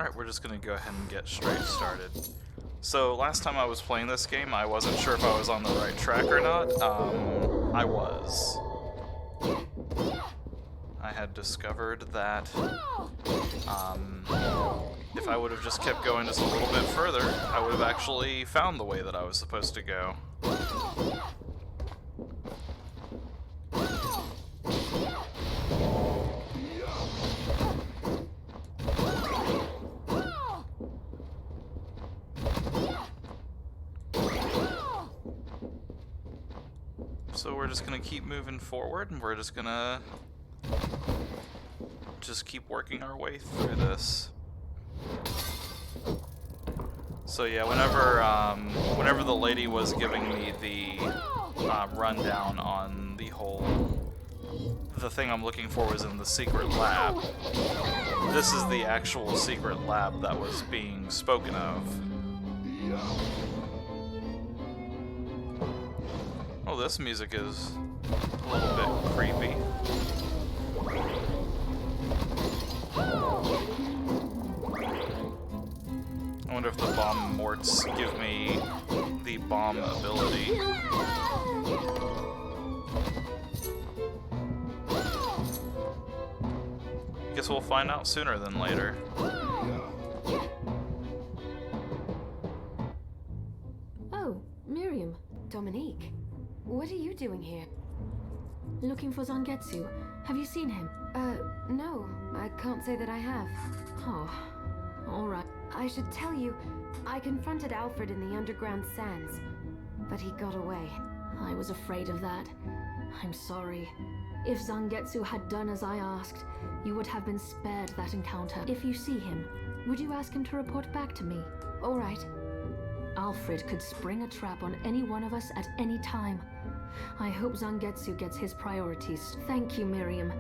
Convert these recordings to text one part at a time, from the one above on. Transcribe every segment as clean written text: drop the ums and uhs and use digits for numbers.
Alright, we're just gonna go ahead and get straight started. So, last time I was playing this game, I wasn't sure if I was on the right track or not. I was. I had discovered that if I would have just kept going just a little bit further, I would have actually found the way that I was supposed to go. So we're just gonna keep moving forward, and we're just gonna keep working our way through this. So yeah, whenever the lady was giving me the rundown on the thing I'm looking for was in the secret lab. This is the actual secret lab that was being spoken of. Oh, this music is a little bit creepy. I wonder if the bomb morts give me the bomb ability. Guess we'll find out sooner than later. Oh, Miriam, Dominique. What are you doing here? Looking for Zangetsu. Have you seen him? No. I can't say that I have. Oh, alright. I should tell you, I confronted Alfred in the underground sands, but he got away. I was afraid of that. I'm sorry. If Zangetsu had done as I asked, you would have been spared that encounter. If you see him, would you ask him to report back to me? Alright. Alfred could spring a trap on any one of us at any time. I hope Zangetsu gets his priorities. Thank you, Miriam.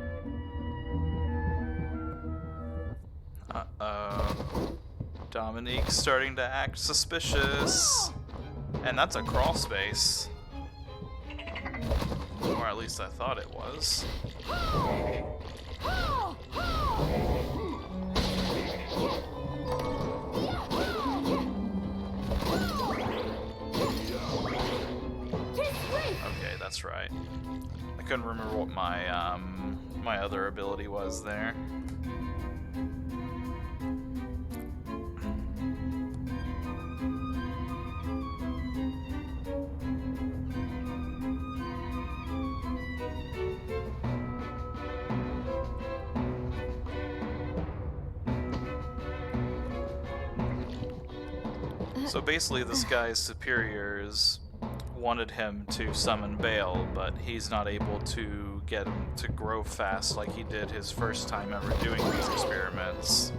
Uh-oh. Dominique's starting to act suspicious. And that's a crawl space. Or at least I thought it was. Okay, that's right. I couldn't remember what my my other ability was there. So basically this guy's superiors wanted him to summon Bale, but he's not able to get him to grow fast like he did his first time ever doing these experiments.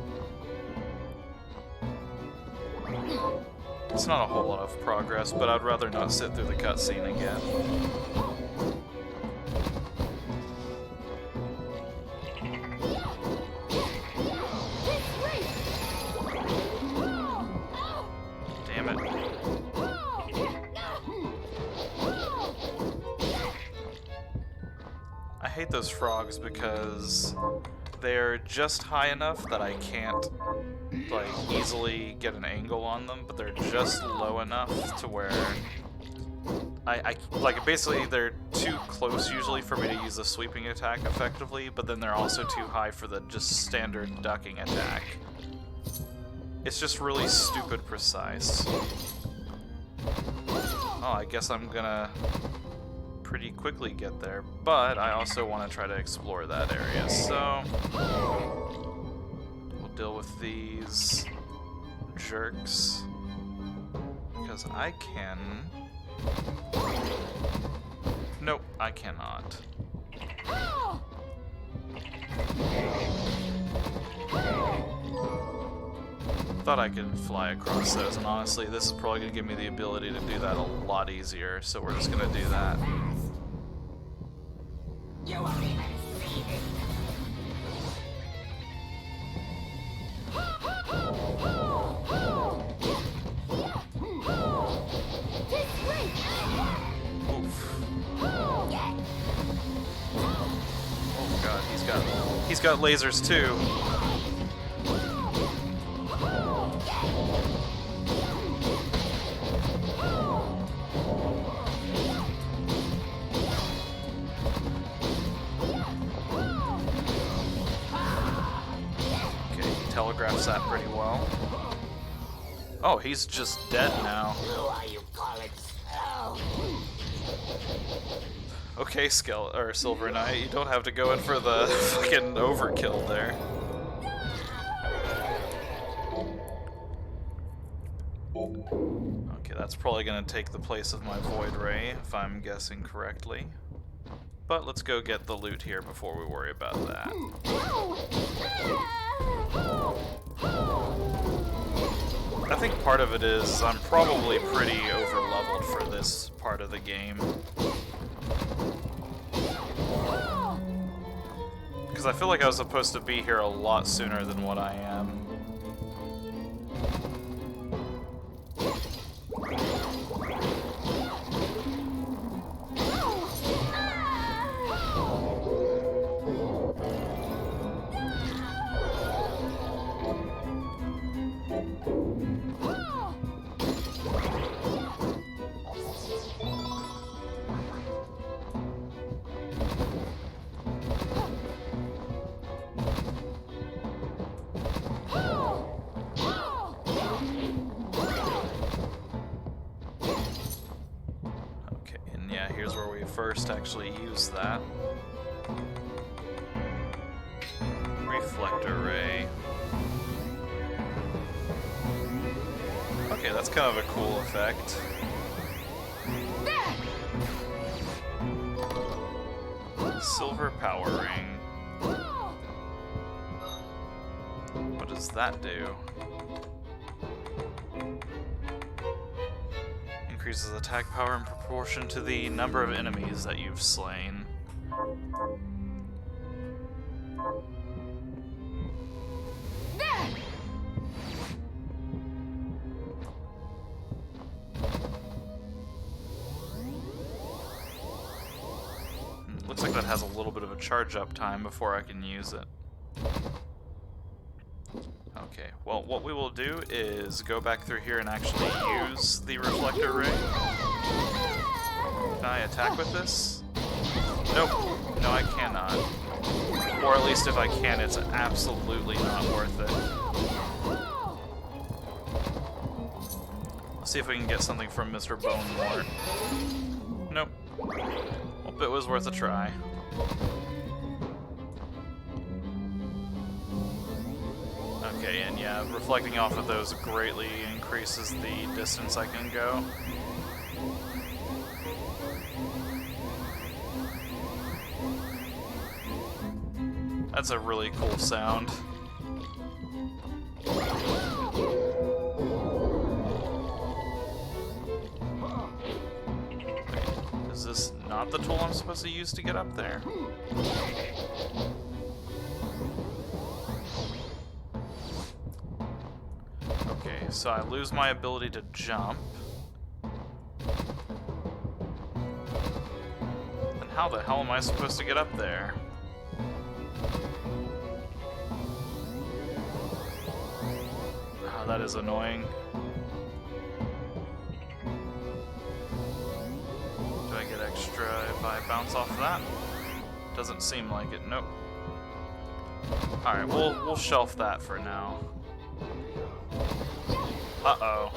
It's not a whole lot of progress, but I'd rather not sit through the cutscene again. I hate those frogs because they're just high enough that I can't like easily get an angle on them, but they're just low enough to where I like basically they're too close usually for me to use a sweeping attack effectively, but then they're also too high for the just standard ducking attack. It's just really stupid precise. Oh, I guess I'm gonna pretty quickly get there, but I also want to try to explore that area, so we'll deal with these jerks because I can. Nope, I cannot. Thought I could fly across those, and honestly, this is probably going to give me the ability to do that a lot easier, so we're just going to do that. You won't even see it. Oof. Oh god, he's got lasers too. telegraphs that pretty well. Oh, he's just dead now. Who are you calling slow? Okay, Silver Knight, you don't have to go in for the fucking overkill there. Okay, that's probably gonna take the place of my Void Ray, if I'm guessing correctly. But let's go get the loot here before we worry about that. I think part of it is I'm probably pretty over-leveled for this part of the game. Because I feel like I was supposed to be here a lot sooner than what I am. First actually use that. Reflector ray. Okay, that's kind of a cool effect. Silver power ring. What does that do? Increases attack power in proportion to the number of enemies that you've slain. Looks like that has a little bit of a charge up time before I can use it. Okay, well, what we will do is go back through here and actually use the reflector ray. Can I attack with this? Nope. No, I cannot. Or at least if I can, it's absolutely not worth it. Let's see if we can get something from Mr. Bonemort. Nope. Well, it was worth a try. Okay, and yeah, reflecting off of those greatly increases the distance I can go. That's a really cool sound. Wait, is this not the tool I'm supposed to use to get up there? Okay, so I lose my ability to jump. Then how the hell am I supposed to get up there? Oh, that is annoying. Do I get extra if I bounce off that? Doesn't seem like it, nope. Alright, we'll shelf that for now. Uh-oh.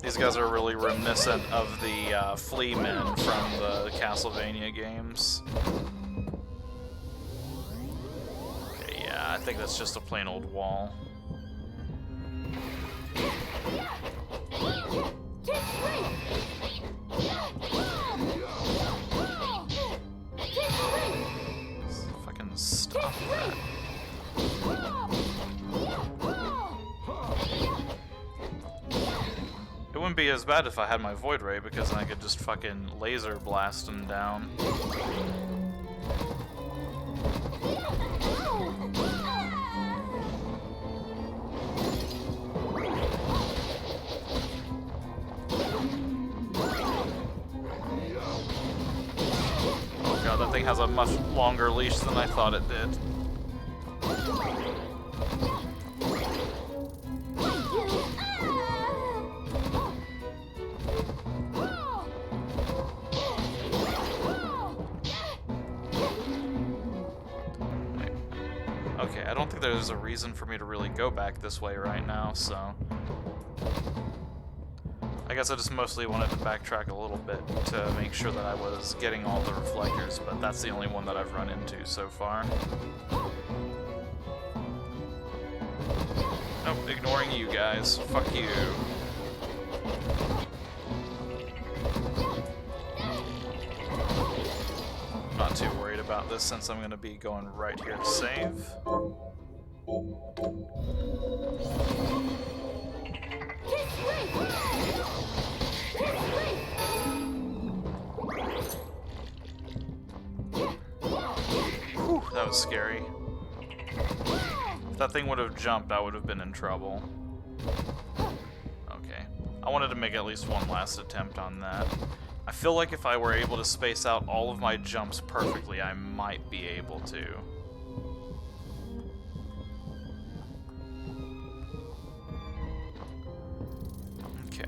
These guys are really reminiscent of the flea men from the Castlevania games. Okay, yeah, I think that's just a plain old wall. If I can stop that. It wouldn't be as bad if I had my Void Ray, because then I could just fucking laser blast him down. That thing has a much longer leash than I thought it did. think there's a reason for me to really go back this way right now, so... I guess I just mostly wanted to backtrack a little bit to make sure that I was getting all the reflectors, but that's the only one that I've run into so far. Nope, ignoring you guys. Fuck you. Not too worried about this since I'm going to be going right here to save. Whew, that was scary. If that thing would have jumped, I would have been in trouble. Okay. I wanted to make at least one last attempt on that. I feel like if I were able to space out all of my jumps perfectly, I might be able to. Okay.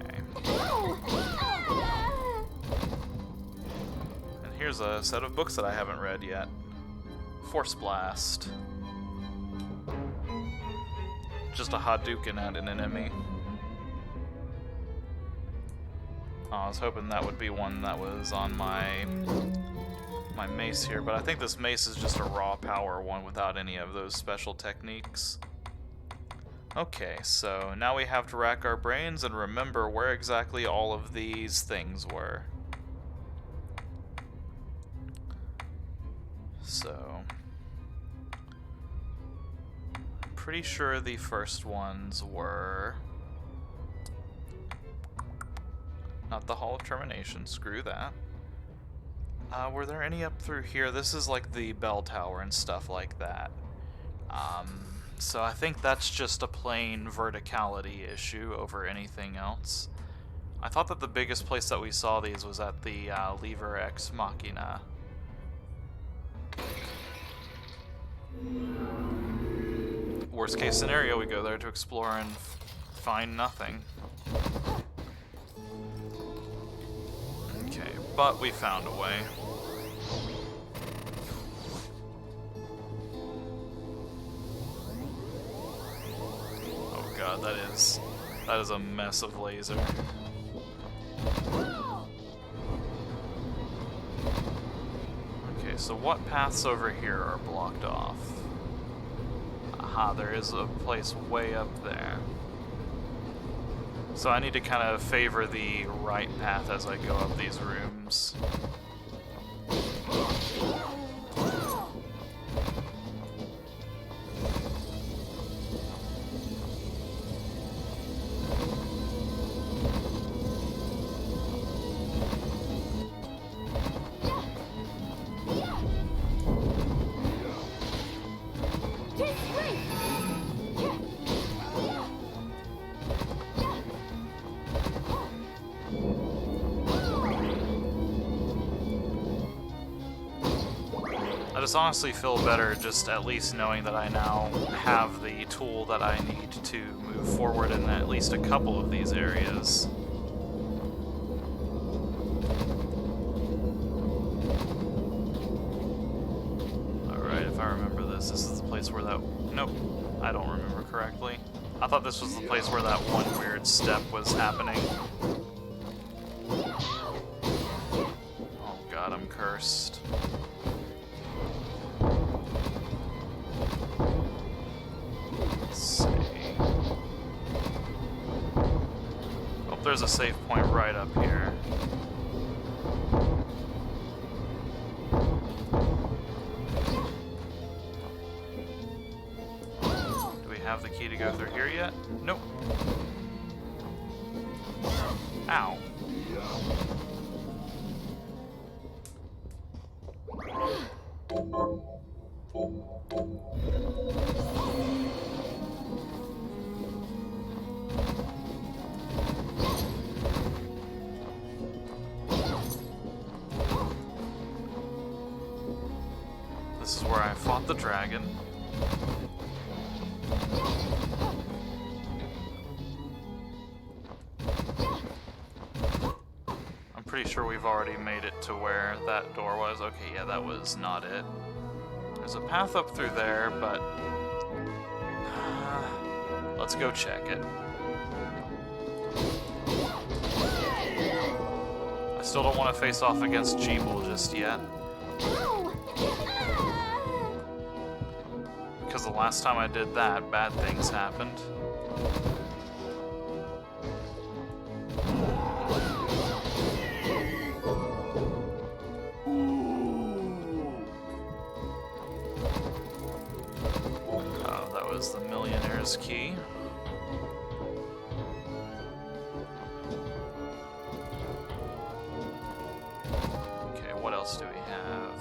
And here's a set of books that I haven't read yet. Force Blast. Just a Hadouken at an enemy. Oh, I was hoping that would be one that was on my mace here, but I think this mace is just a raw power one without any of those special techniques. Okay, so now we have to rack our brains and remember where exactly all of these things were. So... pretty sure the first ones were... not the Hall of Termination, screw that. Were there any up through here? This is like the bell tower and stuff like that. So I think that's just a plain verticality issue over anything else. I thought that the biggest place that we saw these was at the Lever Ex Machina. Worst case scenario, we go there to explore and find nothing. Okay, but we found a way. Oh god, that is a mess of laser. Okay, so what paths over here are blocked off? Aha, there is a place way up there. So I need to kind of favor the right path as I go up these rooms. I just honestly feel better just at least knowing that I now have the tool that I need to move forward in at least a couple of these areas. Alright, if I remember this is the place where that... Nope, I don't remember correctly. I thought this was the place where that one weird step was happening. Oh god, I'm cursed. There's a save point right up here. Do we have the key to go through here yet? Nope. Ow. This is where I fought the dragon. I'm pretty sure we've already made it to where that door was. Okay, yeah, that was not it. There's a path up through there, but let's go check it. I still don't want to face off against Jeeble just yet. Because the last time I did that, bad things happened. Oh, that was the Millionaire's Key. Okay, what else do we have?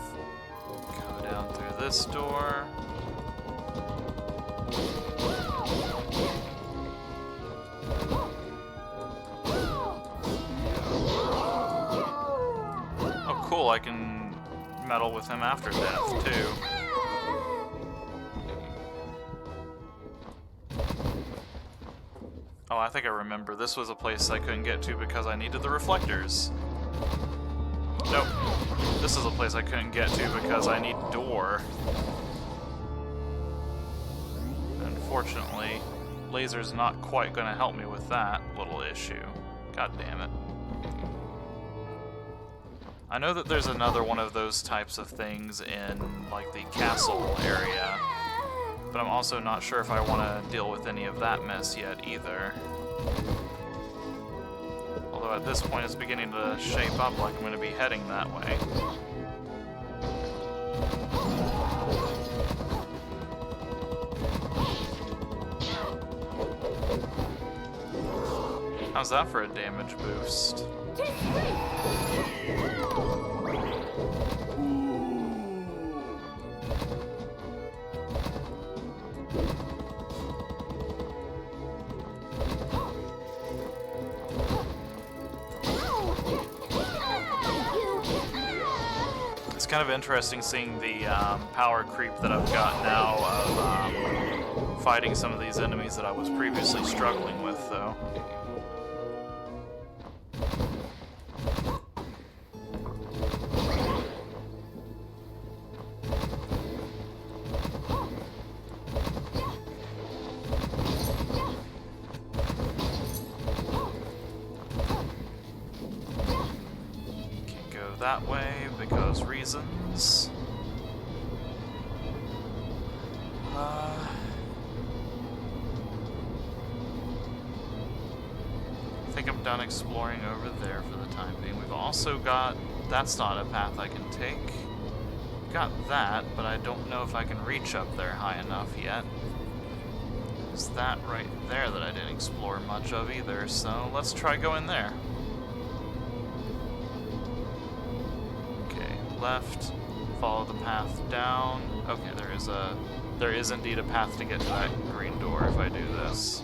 Go down through this door. Oh, cool, I can meddle with him after death, too. Oh, I think I remember. This was a place I couldn't get to because I needed the reflectors. Nope. This is a place I couldn't get to because I need door. Unfortunately, laser's not quite going to help me with that little issue. God damn it. I know that there's another one of those types of things in, like, the castle area, but I'm also not sure if I want to deal with any of that mess yet, either. Although at this point it's beginning to shape up like I'm going to be heading that way. How's that for a damage boost? It's kind of interesting seeing the power creep that I've got now of fighting some of these enemies that I was previously struggling with, though. That way because reasons. I think I'm done exploring over there for the time being. We've also got... That's not a path I can take. Got that, but I don't know if I can reach up there high enough yet. There's that right there that I didn't explore much of either, so let's try going there. Left, follow the path down. Okay, there is indeed a path to get to that green door if I do this.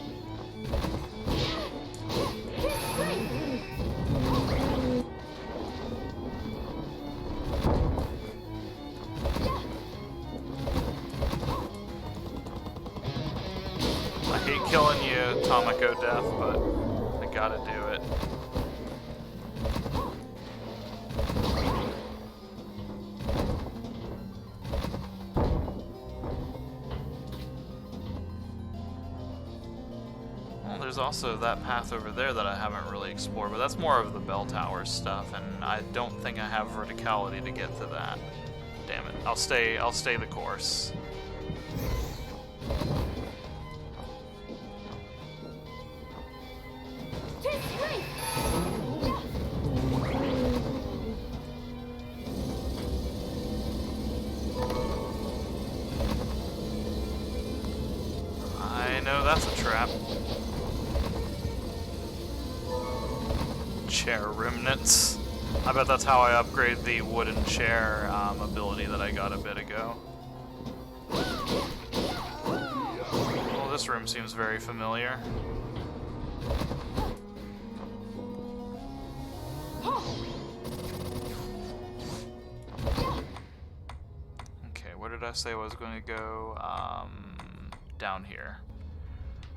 I hate killing you, Tomiko Death, but I gotta do it. There's also that path over there that I haven't really explored, but that's more of the bell tower stuff, and I don't think I have verticality to get to that. Damn it. I'll stay the course. I know that's a trap. Chair remnants. I bet that's how I upgrade the wooden chair ability that I got a bit ago. Well, this room seems very familiar. Okay, where did I say I was going to go? Down here.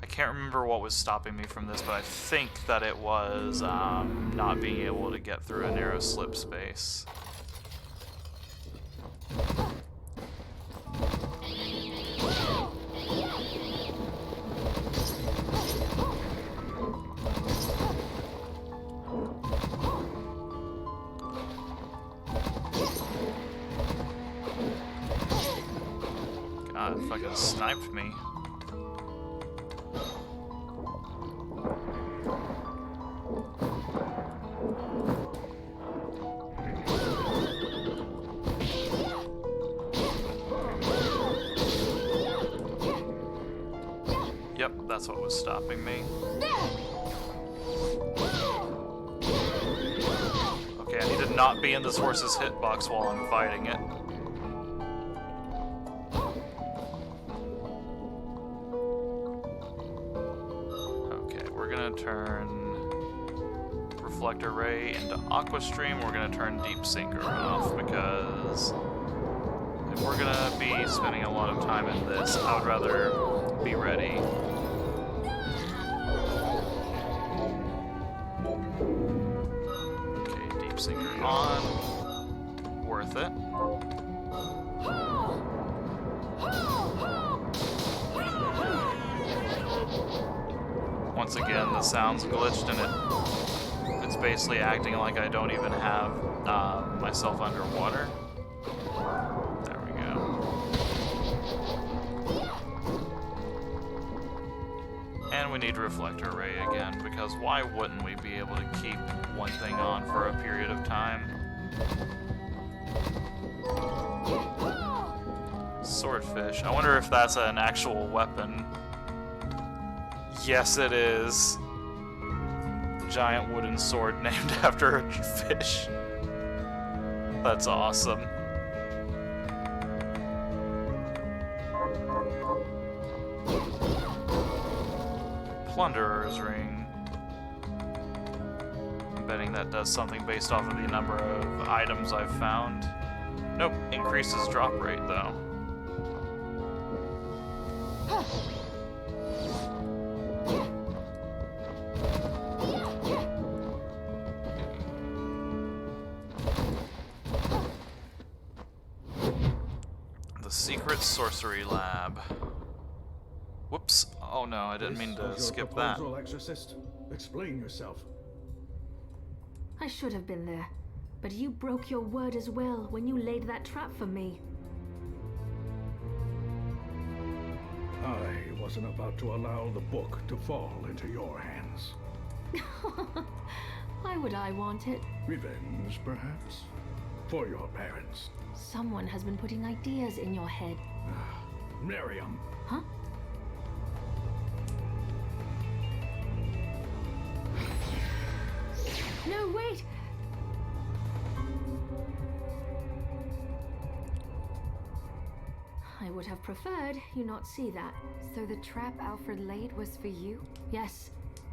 I can't remember what was stopping me from this, but I think that it was not being able to get through a narrow slip space. fucking sniped me. Yep, that's what was stopping me. Okay, I need to not be in this horse's hitbox while I'm fighting it. Okay, we're gonna turn Reflector Ray into Aqua Stream. We're gonna turn Deep Sinker off because if we're gonna be spending a lot of time in this, I would rather be ready. Okay, Deep Sinker on. Worth it. Once again, the sound's glitched and it's basically acting like I don't even have myself underwater. There we go. And we need Reflector Ray again, because why wouldn't we be able to keep one thing on for a period of time? Swordfish. I wonder if that's an actual weapon. Yes, it is. Giant wooden sword named after a fish. That's awesome. Plunderer's Ring. I'm betting that does something based off of the number of items I've found. Nope, increases drop rate though. The Secret Sorcery Lab. Whoops. Oh no, I didn't mean to skip that. Exorcist. Explain yourself. I should have been there, but you broke your word as well when you laid that trap for me. I wasn't about to allow the book to fall into your hands. Why would I want it? Revenge, perhaps? For your parents. Someone has been putting ideas in your head. Miriam. Huh? No, wait! I would have preferred you not see that. So the trap Alfred laid was for you? Yes,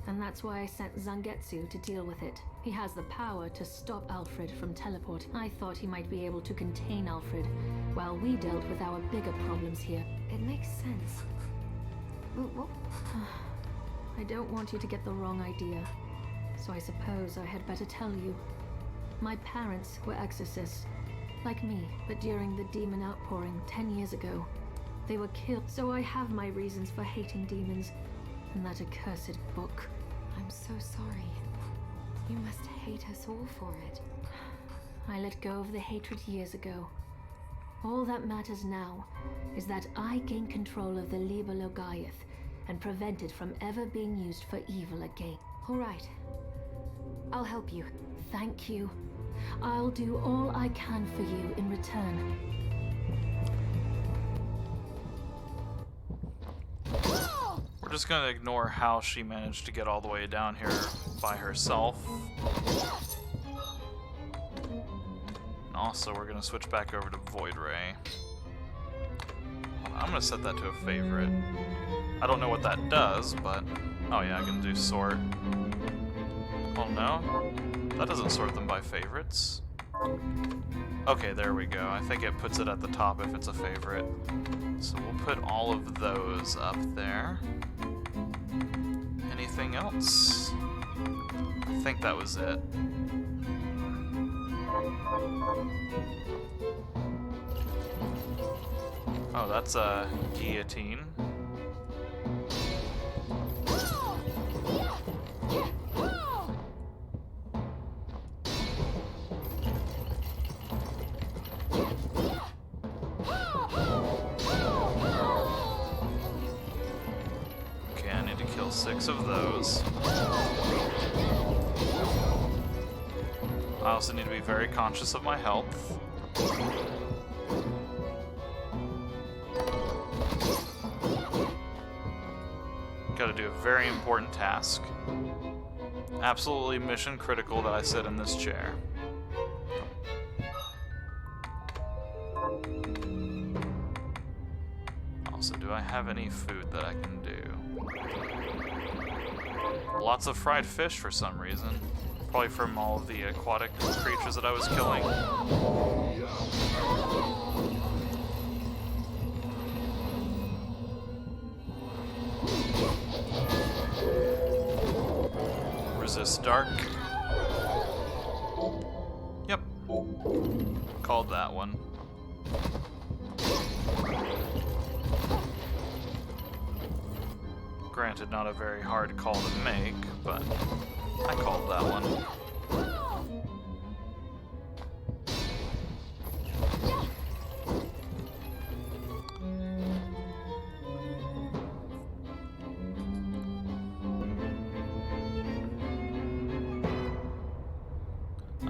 and that's why I sent Zangetsu to deal with it. He has the power to stop Alfred from teleport. I thought he might be able to contain Alfred, while we dealt with our bigger problems here. It makes sense. What? I don't want you to get the wrong idea, so I suppose I had better tell you. My parents were exorcists, like me, but during the demon outpouring 10 years ago, they were killed. So I have my reasons for hating demons, and that accursed book. I'm so sorry. You must hate us all for it. I let go of the hatred years ago. All that matters now is that I gain control of the Liber Logaeth and prevent it from ever being used for evil again. All right. I'll help you. Thank you. I'll do all I can for you in return. We're just gonna ignore how she managed to get all the way down here by herself. And also, we're gonna switch back over to Void Ray. I'm gonna set that to a favorite. I don't know what that does, but... Oh yeah, I can do sort. Oh no, that doesn't sort them by favorites. Okay, there we go. I think it puts it at the top if it's a favorite. So we'll put all of those up there. Anything else? I think that was it. Oh, that's a guillotine. 6 of those. I also need to be very conscious of my health. Gotta do a very important task. Absolutely mission critical that I sit in this chair. Also, do I have any food that I can do? Lots of fried fish for some reason. Probably from all of the aquatic creatures that I was killing. Resist dark. Yep. Called that one. Granted, not a very hard call to make, but I called that one.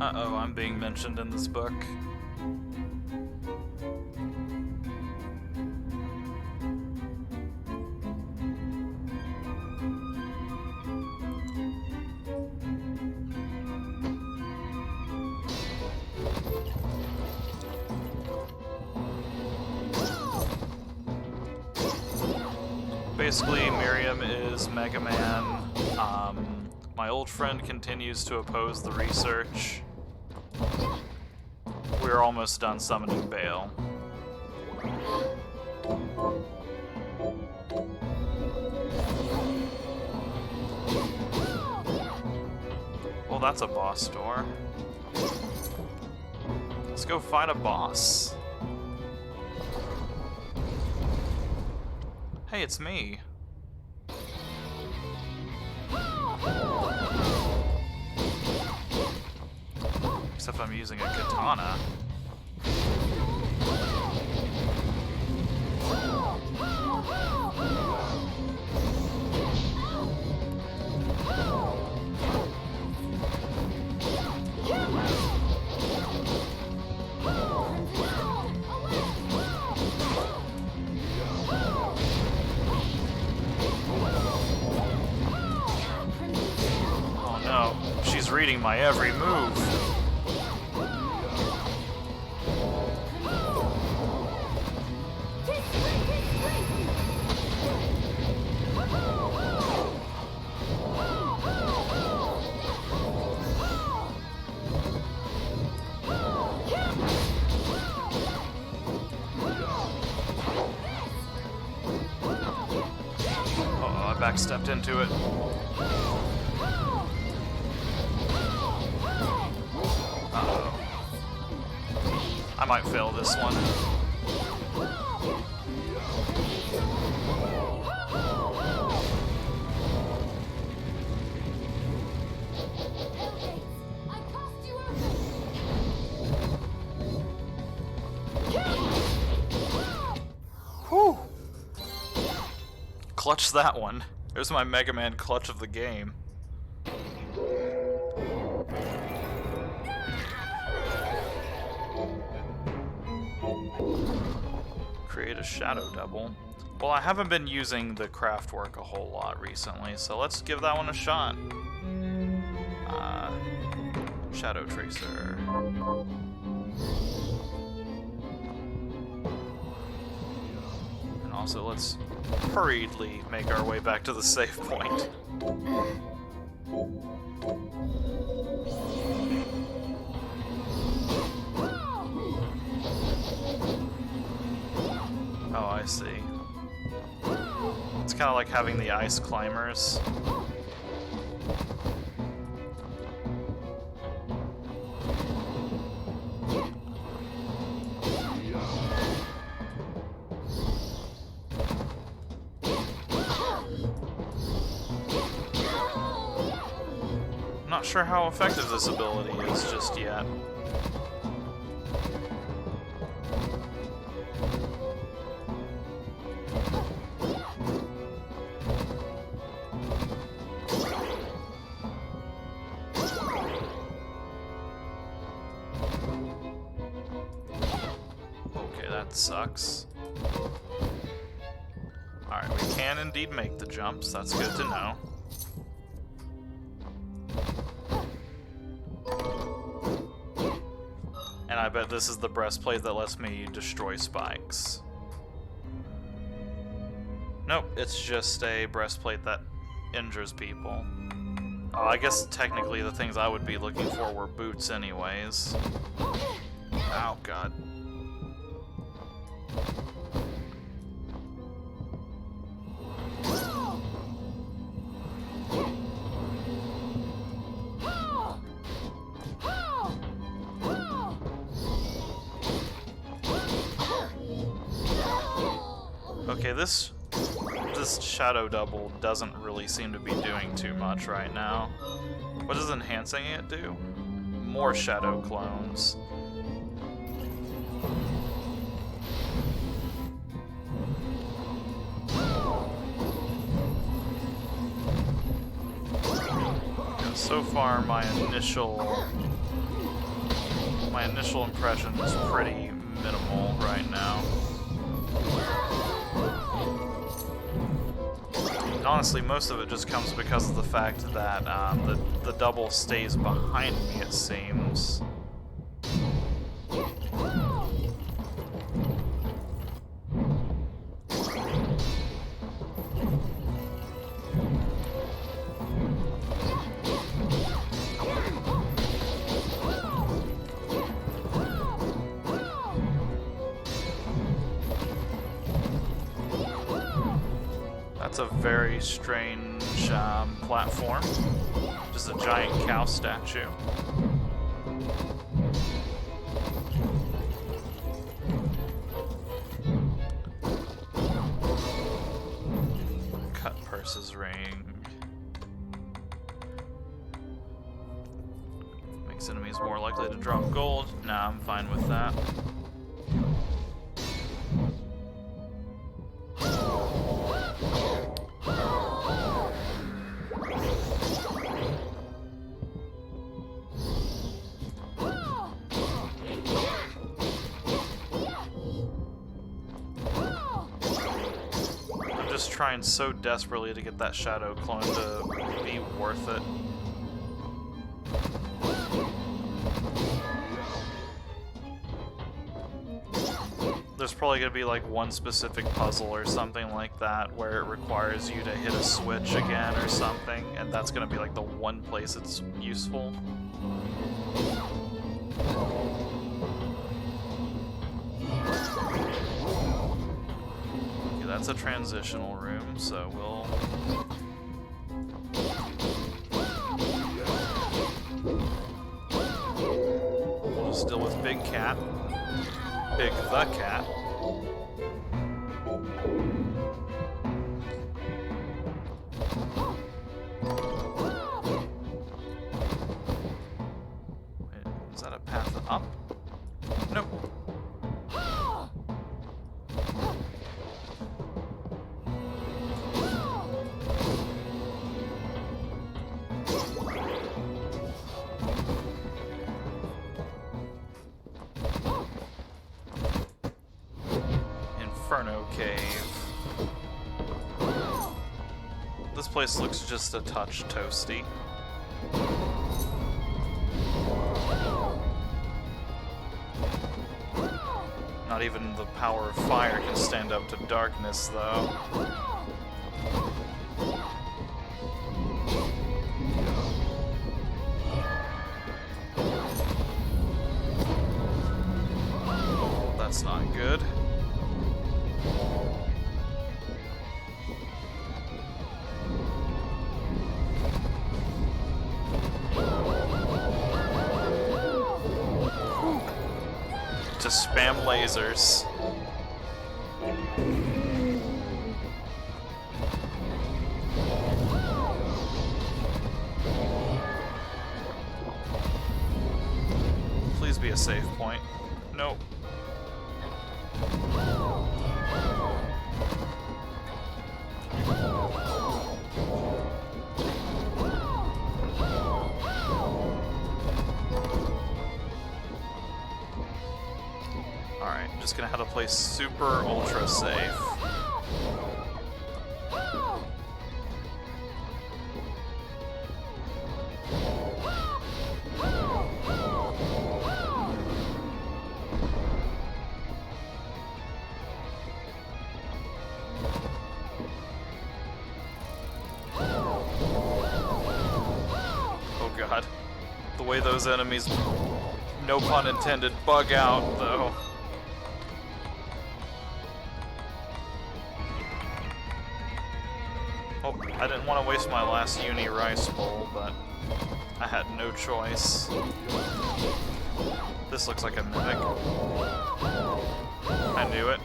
Uh-oh, I'm being mentioned in this book. Basically, Miriam is Mega Man. My old friend continues to oppose the research. We're almost done summoning Bale. Well, that's a boss door. Let's go fight a boss. Hey, it's me. Except I'm using a katana. Oh no, she's reading my every move. Backstepped into it. Uh-oh. I might fail this one. Whew. Clutch that one. There's my Mega Man clutch of the game. Create a shadow double. Well, I haven't been using the craft work a whole lot recently, so let's give that one a shot. Shadow Tracer. And also, let's hurriedly make our way back to the save point. Oh, I see. It's kind of like having the ice climbers. Not sure how effective this ability is just yet. that sucks. Alright, we can indeed make the jumps. That's good to know. And I bet this is the breastplate that lets me destroy spikes. Nope, it's just a breastplate that injures people. Oh, I guess technically the things I would be looking for were boots anyways. Oh, God. Okay, this shadow double doesn't really seem to be doing too much right now. What does enhancing it do? More shadow clones. Yeah, so far, my initial impression is pretty minimal right now. And honestly, most of it just comes because of the fact that the double stays behind me, it seems. That's a very strange platform. Just a giant cow statue. Cut purse's ring. Makes enemies more likely to drop gold. Nah, I'm fine with that. Trying so desperately to get that shadow clone to be worth it. There's probably gonna be like one specific puzzle or something like that where it requires you to hit a switch again or something, and that's gonna be like the one place it's useful. That's a transitional room, so we'll just deal with Big Cat. Big the Cat. Wait, is that a path up? Nope. Cave. This place looks just a touch toasty. Not even the power of fire can stand up to darkness, though. That's not good. To spam lasers. Please be a save point. Nope. Alright, just gonna have to play super ultra safe. Oh god. The way those enemies, no pun intended, bug out, though. Oh, I didn't want to waste my last uni rice bowl, but I had no choice. This looks like a mimic. I knew it.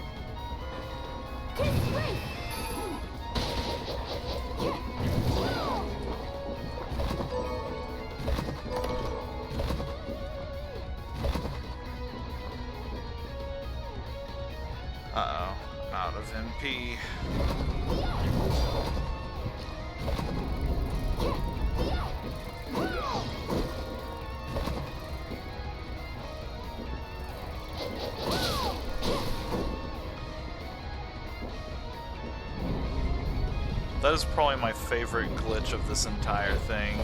Uh-oh, I'm out of MP. That is probably my favorite glitch of this entire thing.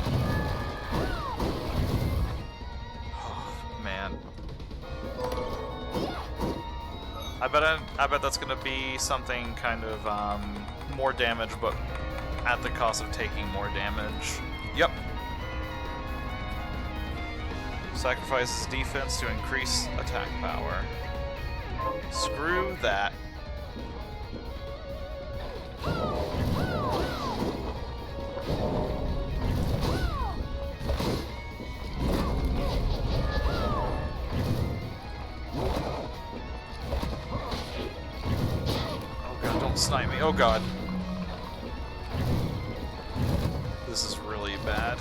Oh, man. I bet that's gonna be something kind of more damage, but at the cost of taking more damage. Yep. Sacrifices defense to increase attack power. Screw that. Snipe me. Oh god. This is really bad.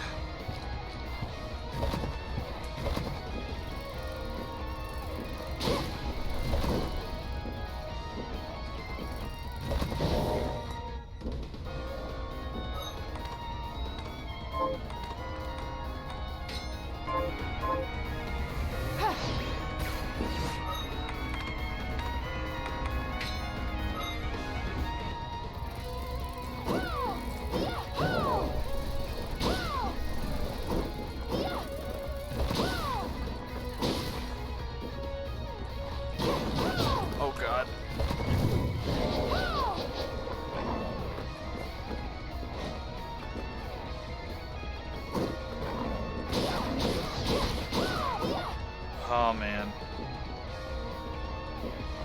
Oh man.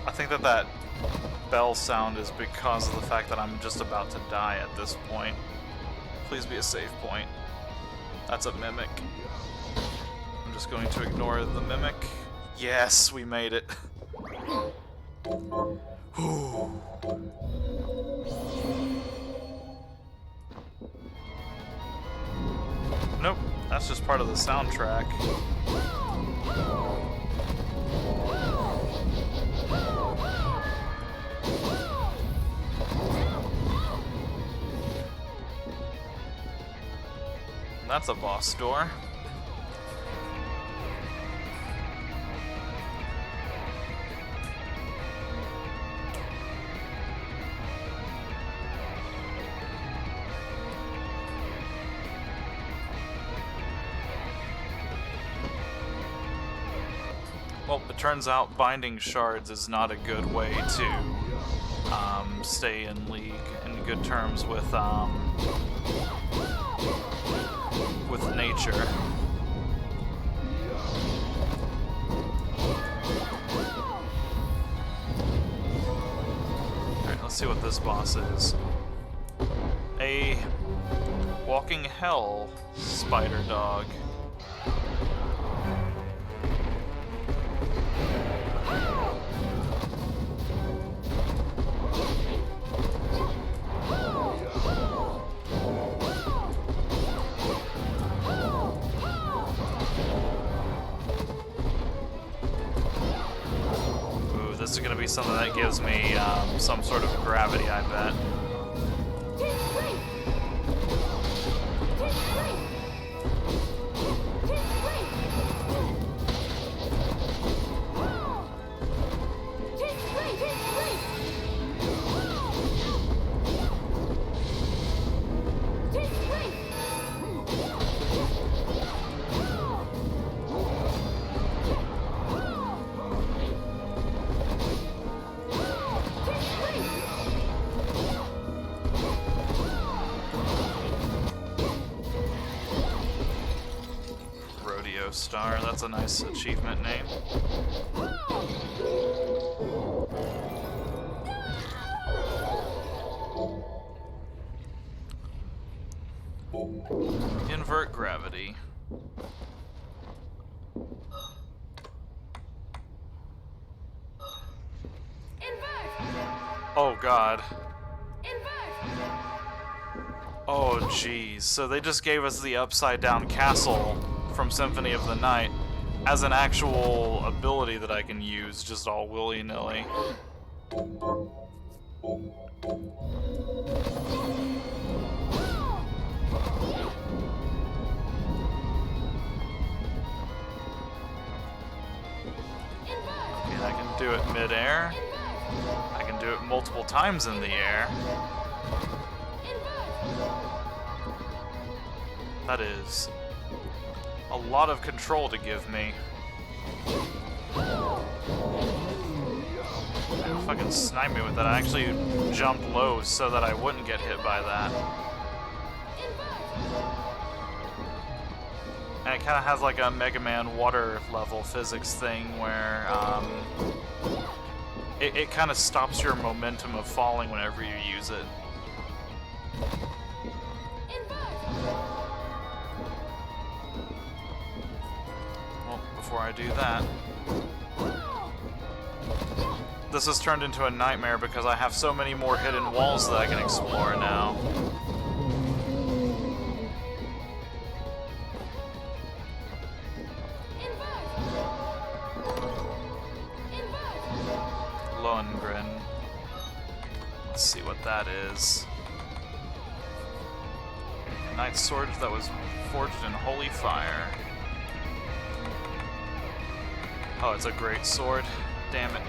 I think that bell sound is because of the fact that I'm just about to die at this point. Please be a save point. That's a mimic. I'm just going to ignore the mimic. Yes, we made it. Nope, that's just part of the soundtrack. That's a boss door. Well, it turns out binding shards is not a good way to stay in league in good terms with nature. Alright, let's see what this boss is. A walking hell spider dog. This is going to be something that gives me some sort of gravity, I bet. Star. That's a nice achievement name. Invert gravity. Oh god. Oh jeez. So they just gave us the upside down castle from Symphony of the Night as an actual ability that I can use just all willy-nilly. And I can do it mid-air. I can do it multiple times in the air. That is a lot of control to give me. Fucking snipe me with that. I actually jumped low so that I wouldn't get hit by that. And it kind of has like a Mega Man water level physics thing where it kind of stops your momentum of falling whenever you use it. Well, before I do that, this has turned into a nightmare because I have so many more hidden walls that I can explore now. Let's see what that is. Knight's sword that was forged in holy fire. Oh, it's a great sword. Damn it.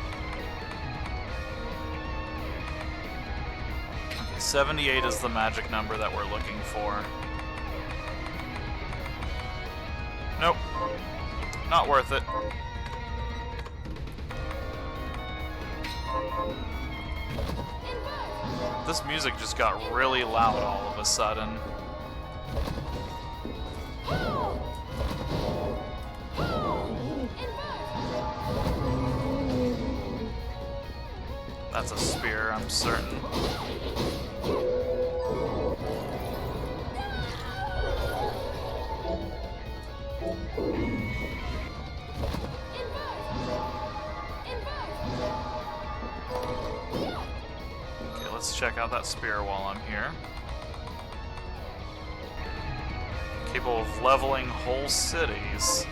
Okay, 78 is the magic number that we're looking for. Nope. Not worth it. This music just got really loud all of a sudden. That's a spear, I'm certain. Let's check out that spear while I'm here. Capable of leveling whole cities.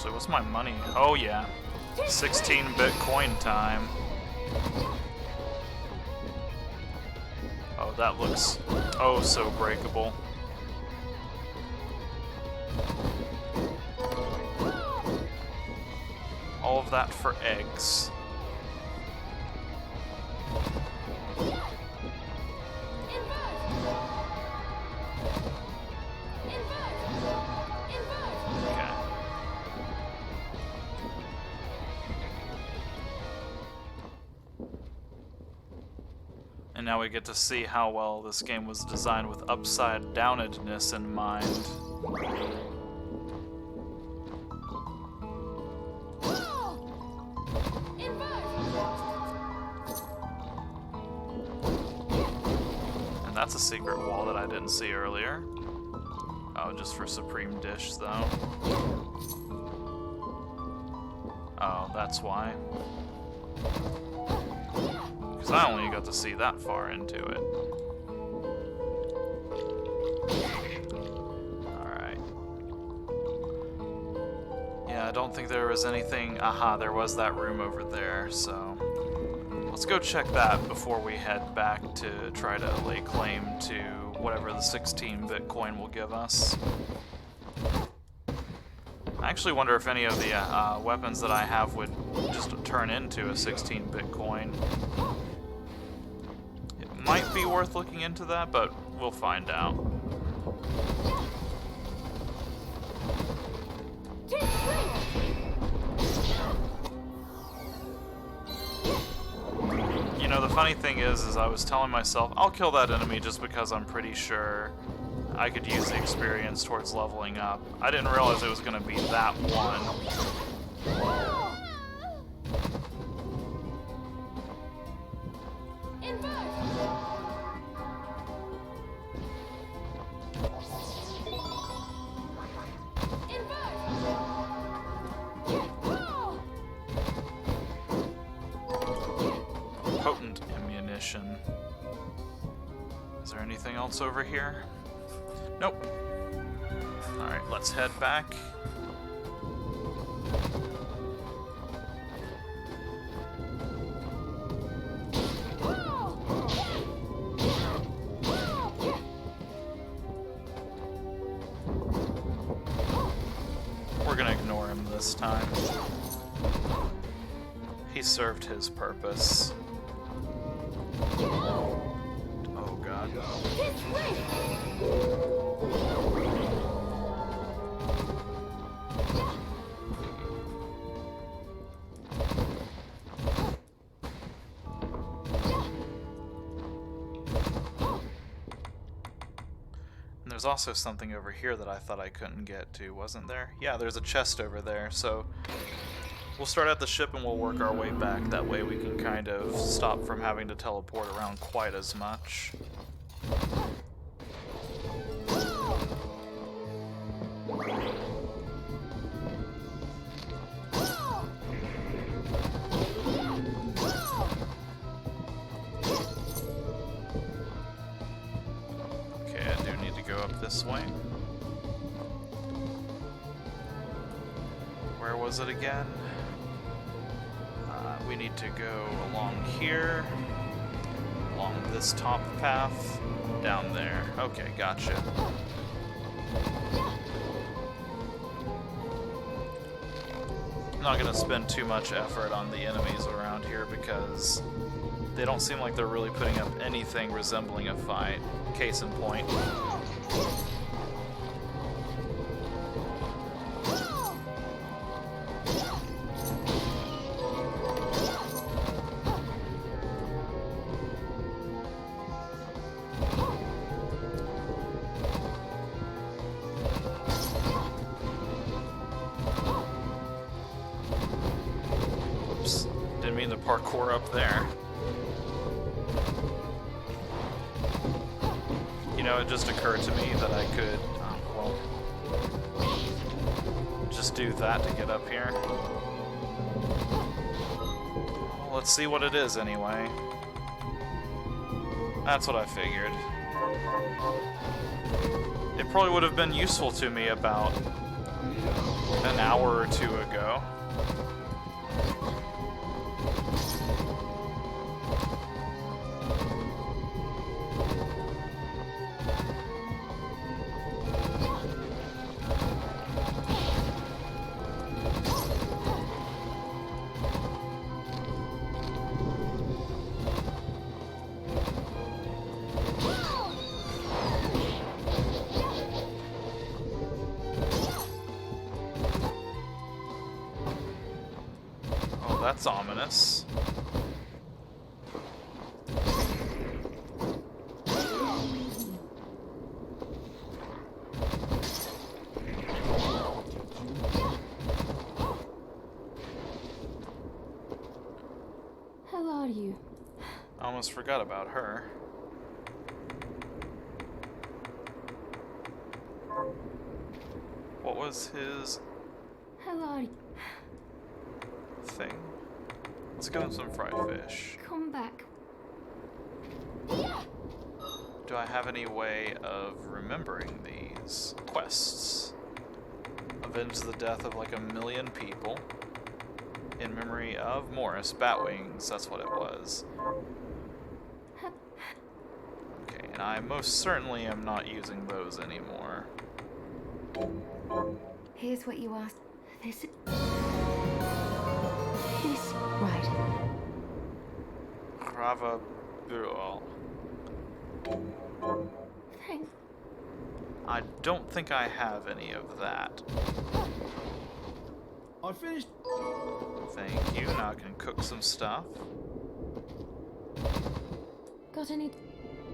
What's my money? Oh yeah, 16-bit coin time. Oh, that looks oh so breakable. All of that for eggs. And now we get to see how well this game was designed with upside-downedness in mind. And that's a secret wall that I didn't see earlier. Oh, just for Supreme Dish, though. Oh, that's why. Because I only got to see that far into it. Alright. Yeah, I don't think there was anything... Aha, there was that room over there, so... Let's go check that before we head back to try to lay claim to whatever the 16-bit coin will give us. I actually wonder if any of the weapons that I have would just turn into a 16-bit coin. It might be worth looking into that, but We'll find out. You know, the funny thing is I was telling myself, I'll kill that enemy just because I'm pretty sure I could use the experience towards leveling up. I didn't realize it was going to be that one. Potent ammunition. Is there anything else over here? Nope. Alright, let's head back. We're gonna ignore him this time. He served his purpose. Oh god. And there's also something over here that I thought I couldn't get to, wasn't there? Yeah, there's a chest over there, so we'll start at the ship and we'll work our way back. That way we can kind of stop from having to teleport around quite as much. Okay, I do need to go up this way. Where was it again? We need to go along here, along this top path, down there. Okay, gotcha. I'm not gonna spend too much effort on the enemies around here because they don't seem like they're really putting up anything resembling a fight. Case in point. Parkour up there. You know, it just occurred to me that I could, well, just do that to get up here. Well, let's see what it is anyway. That's what I figured. It probably would have been useful to me about an hour or two ago. That's ominous. How are you? I almost forgot about her. What was his How are you? thing? Let's give him some fried fish. Come back. Do I have any way of remembering these quests? Avenge the death of like 1 million people. In memory of Morris. Batwings, that's what it was. Okay, and I most certainly am not using those anymore. Here's what you asked. This. Right. Crava Buol. I don't think I have any of that. I finished. Thank you. Now I can cook some stuff. Got any?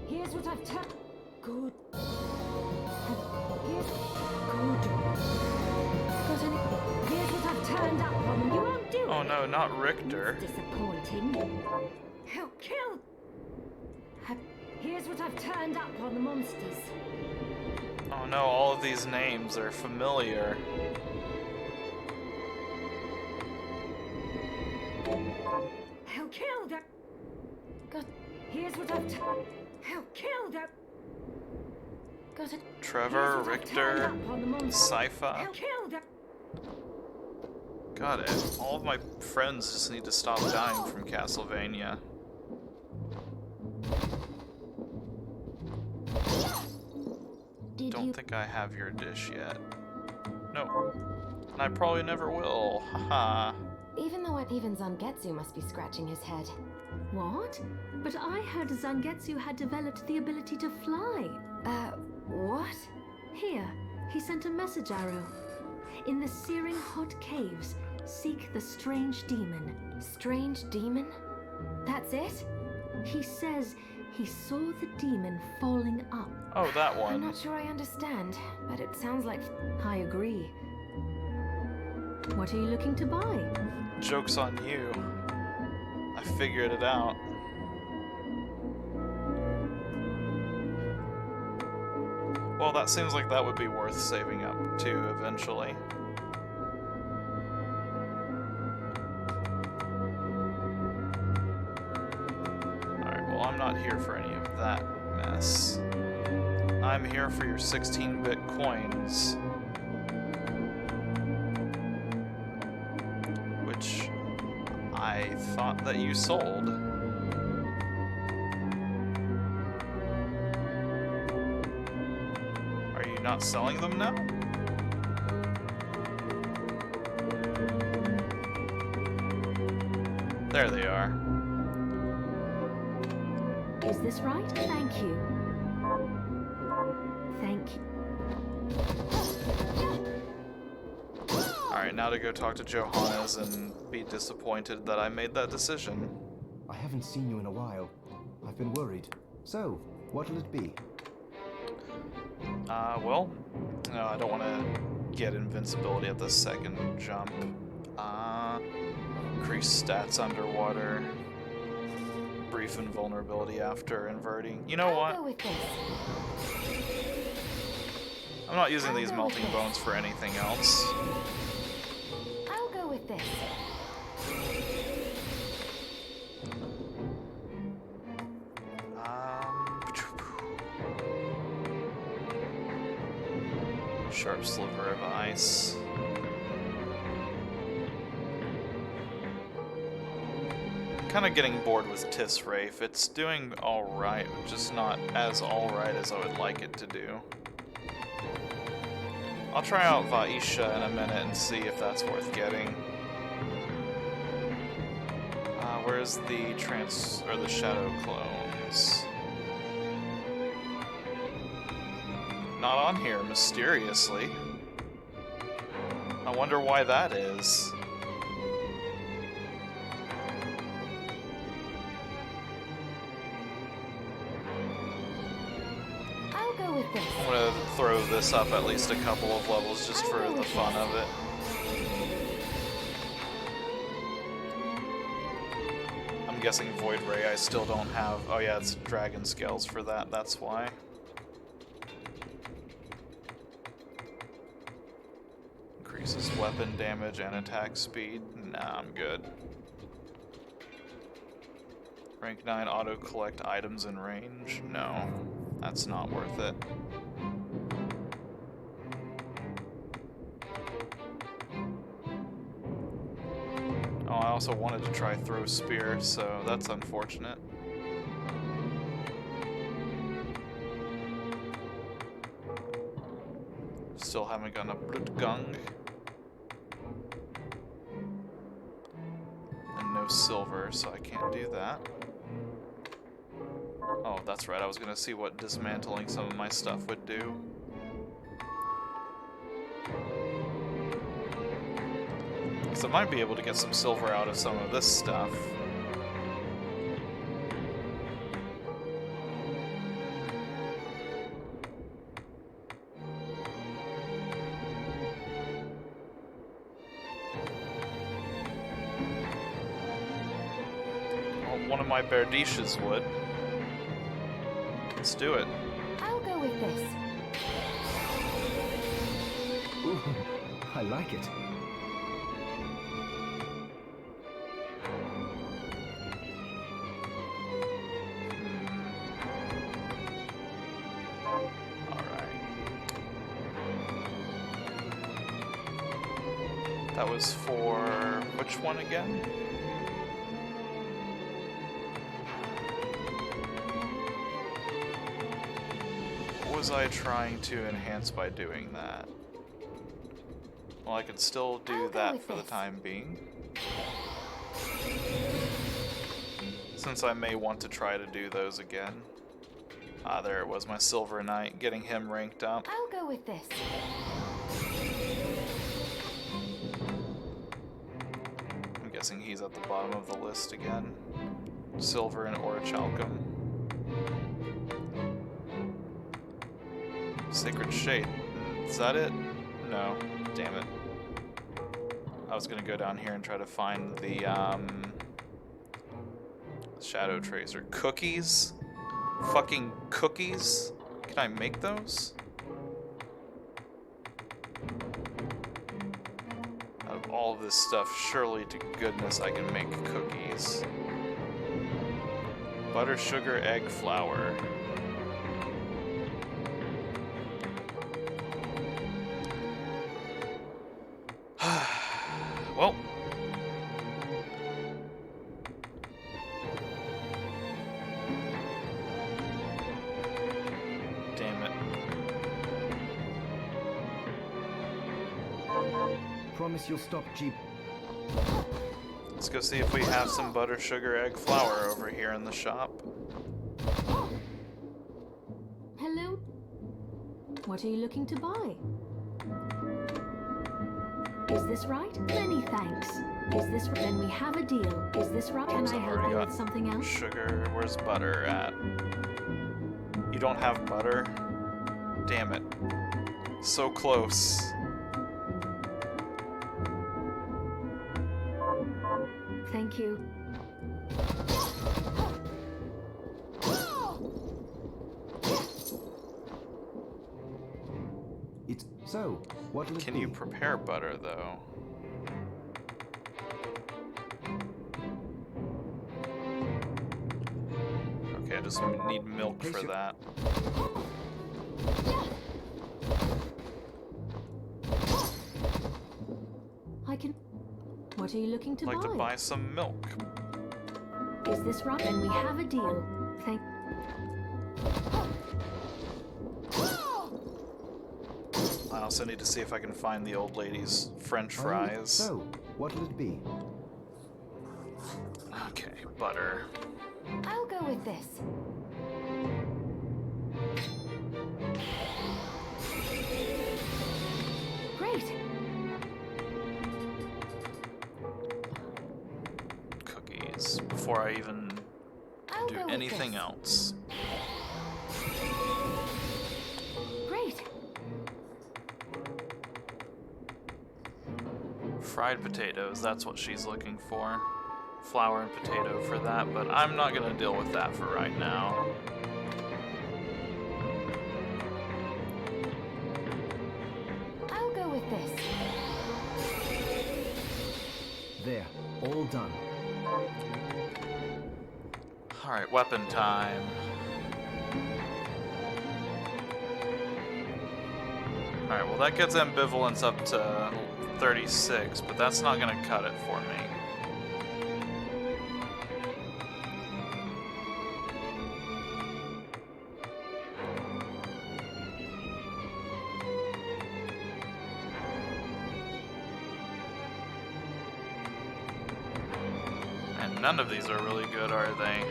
Here's what I've turned. Good. Here's good. Got any? Here's what I've turned up on. You won't do it. Oh no, not Richter. Disappointing. Help kill. Here's what I've turned up on the monsters. Oh no, all of these names are familiar. Help kill that. Got. Here's what I've turned. Help kill that. Got it. Trevor, Richter, Sypha. Help kill that. Got it. All of my friends just need to stop dying from Castlevania. Don't think I have your dish yet. No. And I probably never will. Haha. Even Zangetsu must be scratching his head. What? But I heard Zangetsu had developed the ability to fly. What? Here, he sent a message arrow. In the searing hot caves, seek the strange demon. Strange demon? That's it? He says he saw the demon falling up. Oh, that I'm one. not sure I understand, but it sounds like... I agree. What are you looking to buy? Joke's on you. I figured it out. Well, that seems like that would be worth saving up to eventually. Alright, well, I'm not here for any of that mess. I'm here for your 16-bit coins. Which I thought that you sold. Are you not selling them now? There they are. Is this right? Thank you. Thank you. Alright, now to go talk to Johannes and be disappointed that I made that decision. I haven't seen you in a while. I've been worried. So, what'll it be? Well, no, I don't want to get invincibility at the second jump. Increase stats underwater. Brief invulnerability after inverting. You know what? I'll go with this. I'm not using these melting bones for anything else. I'll go with this. Sharp sliver of ice. Kind of getting bored with Tis Wraith. It's doing alright, just not as alright as I would like it to do. I'll try out Vaisha in a minute and see if that's worth getting. Where's the the shadow clones? Not on here, mysteriously. I wonder why that is. I'll go with this. I'm gonna throw this up at least a couple of levels just for the fun of it. I'm guessing Void Ray I still don't have. Oh yeah, it's Dragon Scales for that, that's why. Increases weapon damage and attack speed. Nah, I'm good. Rank 9 auto collect items in range. No, that's not worth it. Oh, I also wanted to try Throw Spear, so that's unfortunate. Still haven't gotten a Blutgang. And no silver, so I can't do that. Oh, that's right, I was gonna see what dismantling some of my stuff would do. So I might be able to get some silver out of some of this stuff. Well, one of my berdishes would. Let's do it. I'll go with this. Ooh, I like it. That was for which one again? What was I trying to enhance by doing that? Well, I could still do that for the time being. Since I may want to try to do those again. Ah, there it was, my Silver Knight, getting him ranked up. I'll go with this. I'm guessing he's at the bottom of the list again. Silver and Orichalcum. Sacred Shade. Is that it? No. Damn it. I was gonna go down here and try to find the Shadow Tracer. Cookies? Fucking cookies? Can I make those? Out of all of this stuff, surely to goodness I can make cookies. Butter, sugar, egg, flour. Well. Damn it. Promise you'll stop Jeep. Let's go see if we have some butter, sugar, egg, flour over here in the shop. Hello? What are you looking to buy? Is this right? Many thanks. Is this right? Then we have a deal. Is this right? Can Oops, I I've help already you got with something else? Sugar. Where's butter at? You don't have butter? Damn it. So close. Thank you. It's so. What'll it Can be? you prepare butter, though? Okay, I just need milk for that. I can. What are you looking to I'd like buy? to buy some milk. Is this right? Then we have a deal. Thank. I also need to see if I can find the old lady's French fries. So, what'll it be? Okay, butter. I'll go with this. Great. Cookies. Before I even I'll do go with anything this. else. Great. Fried potatoes, that's what she's looking for. Flour and potato for that, but I'm not gonna deal with that for right now. I'll go with this. There, all done. Alright, weapon time. Alright, well that gets ambivalence up to 36, but that's not gonna cut it for me. And none of these are really good, are they?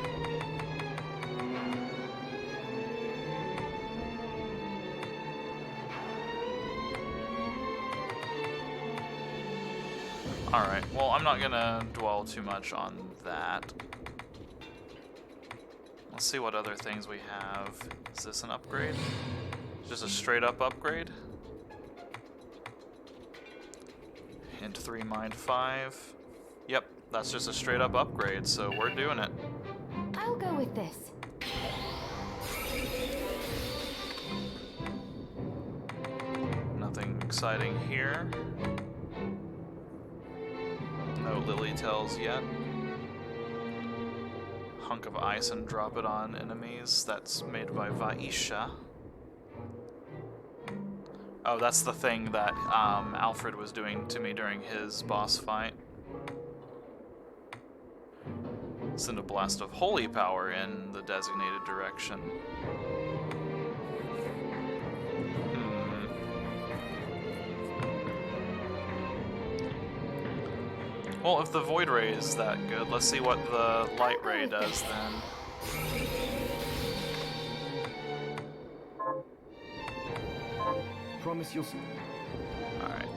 Alright, well, I'm not gonna dwell too much on that. Let's see what other things we have. Is this an upgrade? Just a straight up upgrade? Hint 3, Mind 5. Yep, that's just a straight up upgrade, so we're doing it. I'll go with this. Nothing exciting here. No lily tells yet. Hunk of ice and drop it on enemies. That's made by Vaisha. Oh, that's the thing that Alfred was doing to me during his boss fight. Send a blast of holy power in the designated direction. Well, if the Void Ray is that good, let's see what the Light Ray does then. Promise you'll Alright.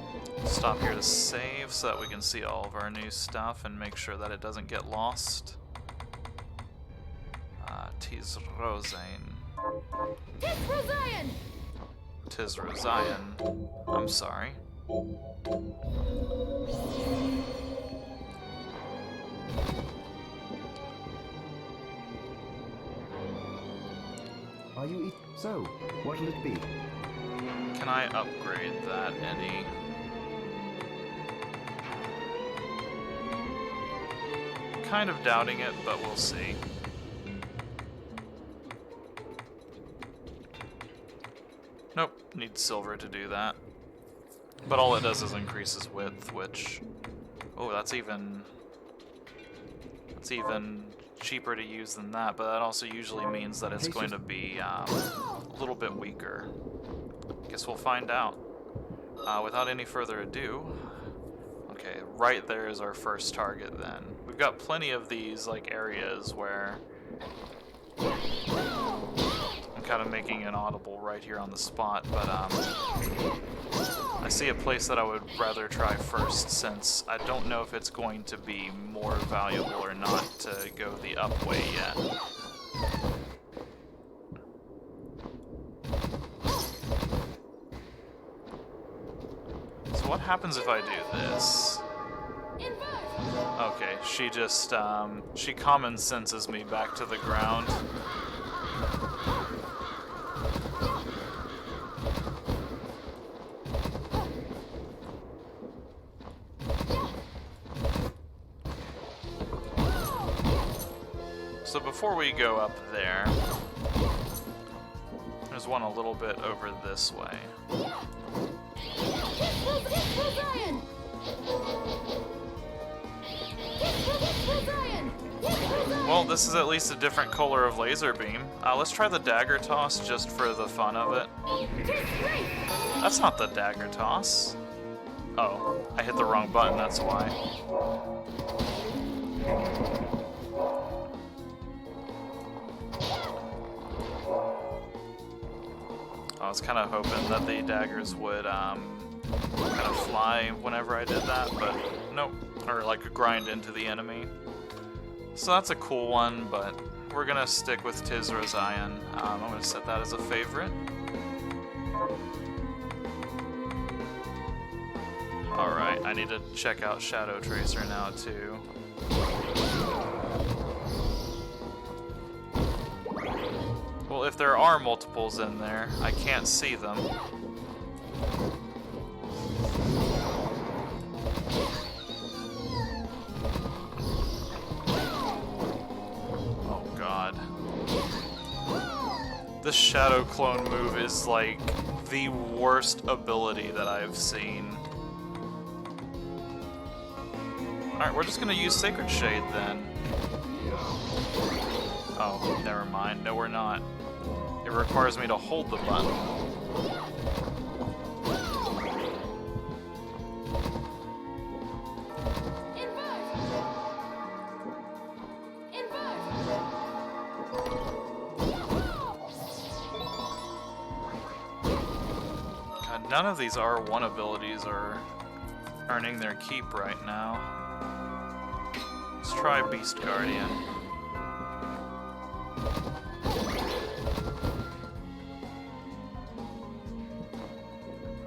Stop here to save so that we can see all of our new stuff and make sure that it doesn't get lost. Tis Rosain. Tis Rosain! Tis Rosain. I'm sorry. Are you so, what'll it be? Can I upgrade that any? Kind of doubting it, but we'll see. Nope, need silver to do that. But all it does is increases width, which... Oh, that's even cheaper to use than that, but that also usually means that it's going to be a little bit weaker. Guess we'll find out. Without any further ado, okay, right there is our first target then. We've got plenty of these like areas where I'm kind of making an audible right here on the spot, but I see a place that I would rather try first since I don't know if it's going to be more valuable or not to go the up way yet. So what happens if I do this? Okay, she just, she common senses me back to the ground. So before we go up there, there's one a little bit over this way. Well, this is at least a different color of laser beam. Let's try the Dagger Toss just for the fun of it. That's not the Dagger Toss. Oh, I hit the wrong button, that's why. I was kind of hoping that the daggers would kind of fly whenever I did that, but nope. Or like grind into the enemy. So that's a cool one, but we're gonna stick with Tis Rosain. I'm gonna set that as a favorite. Alright, I need to check out Shadow Tracer now too. Well, if there are multiples in there, I can't see them. Oh god. This Shadow Clone move is like the worst ability that I've seen. Alright, we're just gonna use Sacred Shade then. Oh, never mind. No, we're not. It requires me to hold the button. God, none of these R1 abilities are earning their keep right now. Let's try Beast Guardian.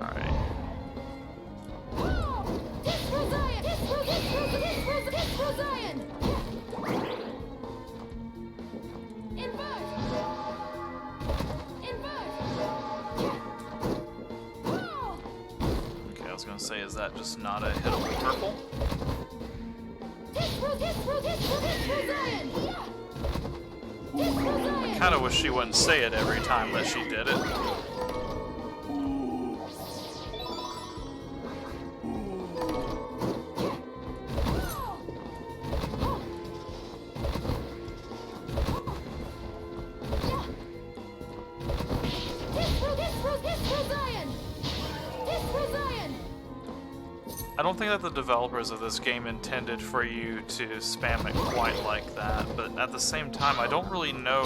Alright. Okay, I was gonna say, is that just not a hittable purple? I kinda wish she wouldn't say it every time that she did it. I don't think that the developers of this game intended for you to spam it quite like that, but at the same time, I don't really know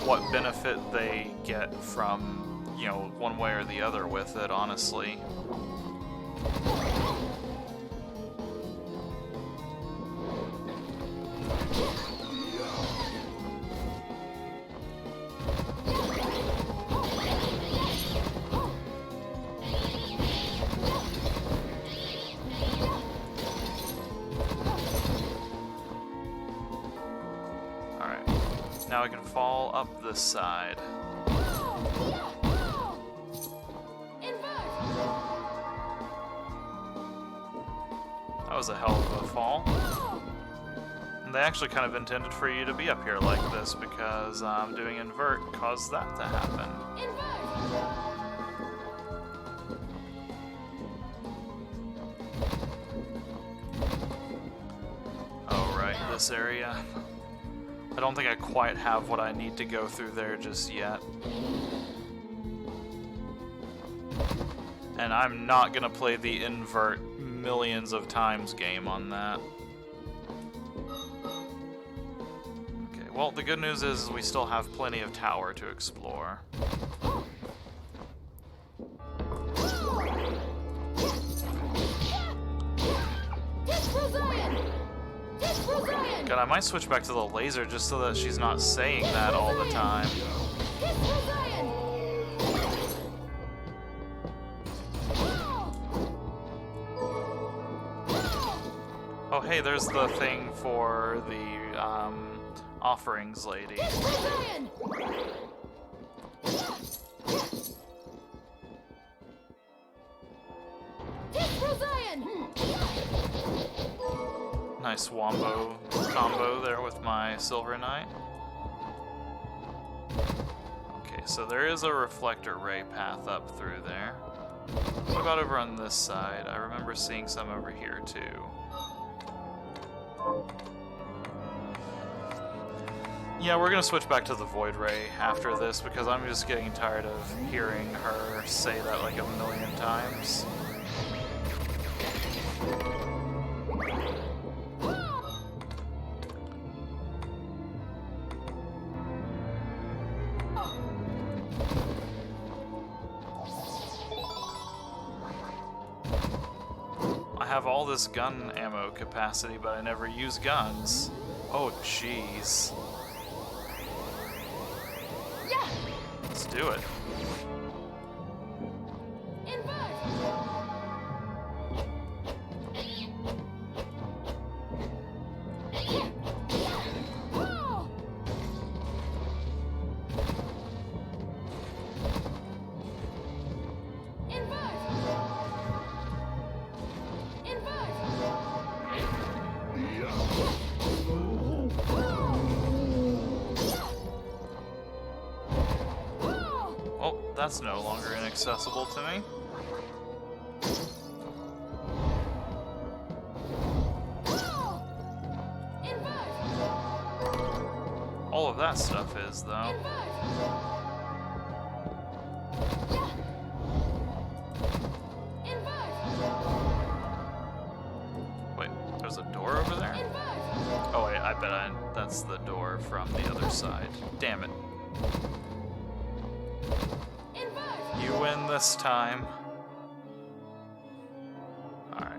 what benefit they get from, you know, one way or the other with it, honestly. Now I can fall up this side. That was a hell of a fall. And they actually kind of intended for you to be up here like this because doing invert caused that to happen. Oh, right, this area. I don't think I quite have what I need to go through there just yet. And I'm not gonna play the invert millions of times game on that. Okay, well, the good news is we still have plenty of tower to explore. God, I might switch back to the laser just so that she's not saying that all the time. Oh, hey, there's the thing for the offerings lady. Nice wombo combo there with my Silver Knight. Okay, so there is a reflector ray path up through there. What about over on this side? I remember seeing some over here too. Yeah, we're gonna switch back to the Void Ray after this because I'm just getting tired of hearing her say that like a million times. I have all this gun ammo capacity, but I never use guns. Oh, jeez. Let's do it. That's no longer inaccessible to me. All of that stuff is, though. Wait, there's a door over there? Oh wait, I bet that's the door from the other side. Damn it. You win this time. Alright.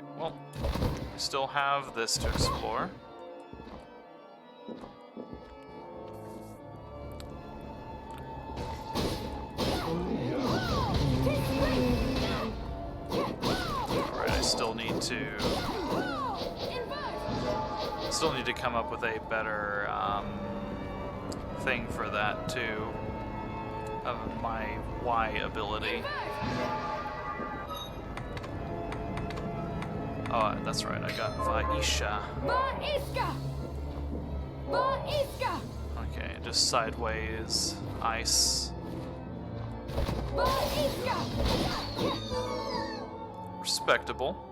still have this to explore. Alright, I still need to come up with a better thing for that too. Of my Y ability. Oh, that's right, I got Vaisha. Okay, just sideways ice. Respectable.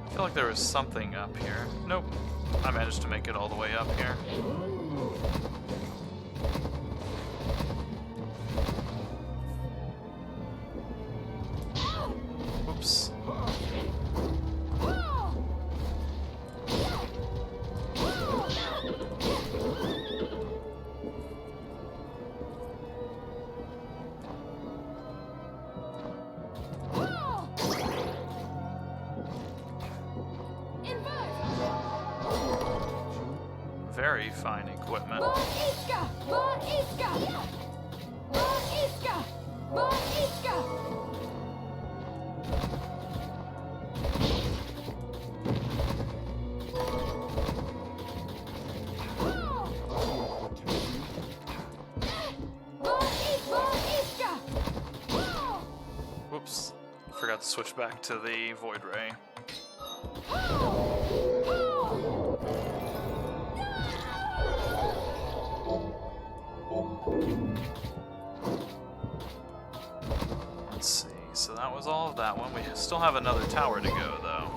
I feel like there was something up here. Nope. I managed to make it all the way up here. Oops. Very fine equipment. Whoops. Forgot to switch back to the Void Ray. Let's see, so that was all of that one. We still have another tower to go, though.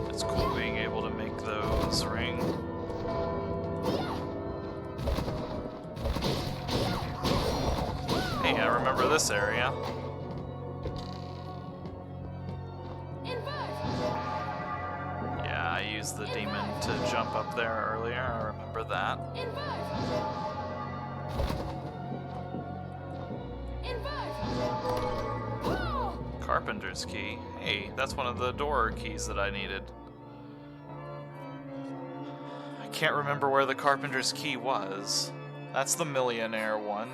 It's cool being able to make those ring. Hey, I remember this area. Yeah, I used the demon to jump up there earlier, I remember that. Carpenters Key. Hey, that's one of the door keys that I needed. I can't remember where the Carpenter's Key was. That's the Millionaire one.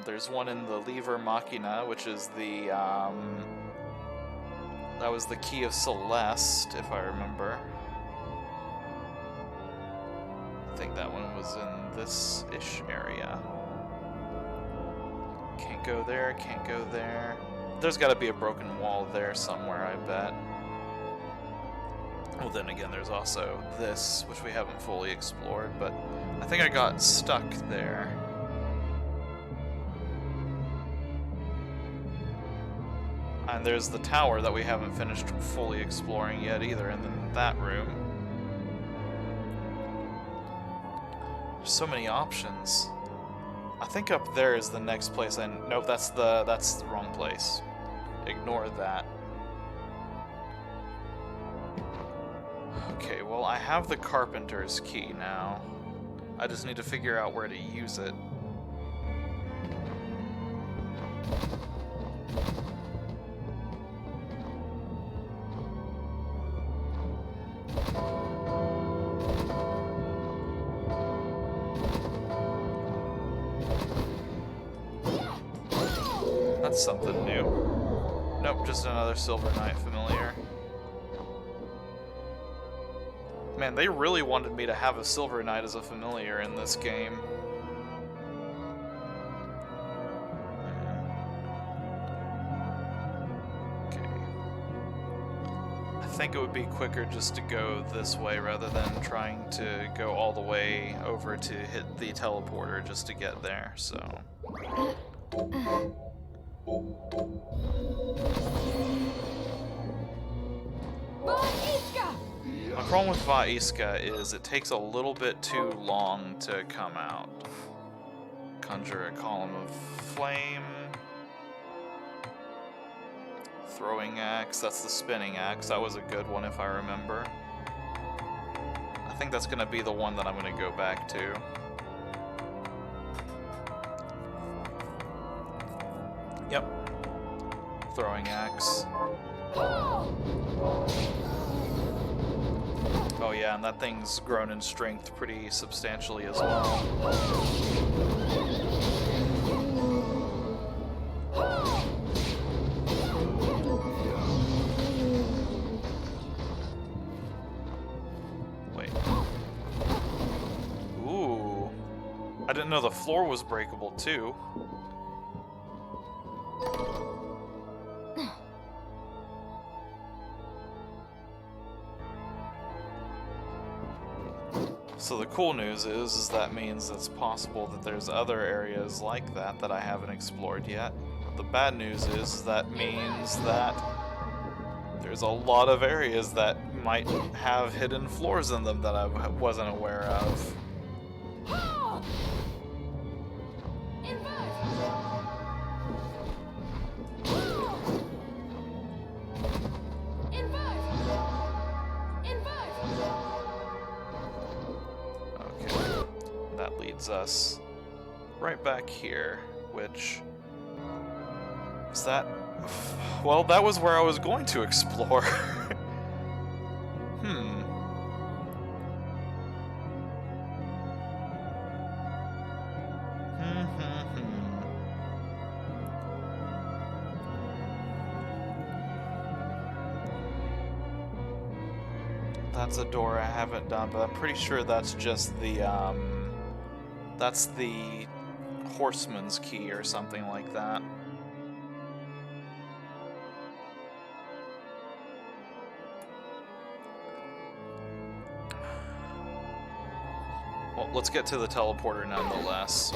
There's one in the Lever Machina, which is the, that was the Key of Celeste, if I remember. I think that one was in this-ish area. Can't go there, can't go there. There's gotta be a broken wall there somewhere, I bet. Well, then again, there's also this, which we haven't fully explored, but I think I got stuck there. And there's the tower that we haven't finished fully exploring yet either, and then that room. There's so many options. I think up there is the next place. Nope, that's the wrong place. Ignore that. Okay, well, I have the Carpenter's Key now. I just need to figure out where to use it. That's something new. Nope, just another Silver Knight familiar. Man, they really wanted me to have a Silver Knight as a familiar in this game. Okay. I think it would be quicker just to go this way rather than trying to go all the way over to hit the teleporter just to get there, so... My problem with Vaiska is it takes a little bit too long to come out. Conjure a column of flame. Throwing axe, that's the spinning axe. That was a good one if I remember. I think that's going to be the one that I'm going to go back to. Yep. Throwing axe. Oh yeah, and that thing's grown in strength pretty substantially as well. Wait. Ooh. I didn't know the floor was breakable too. So the cool news is that means it's possible that there's other areas like that that I haven't explored yet. The bad news is that means that there's a lot of areas that might have hidden floors in them that I wasn't aware of. Us right back here, which is that? Well, that was where I was going to explore. That's a door I haven't done, but I'm pretty sure that's just the that's the Horseman's Key or something like that. Well, let's get to the teleporter nonetheless.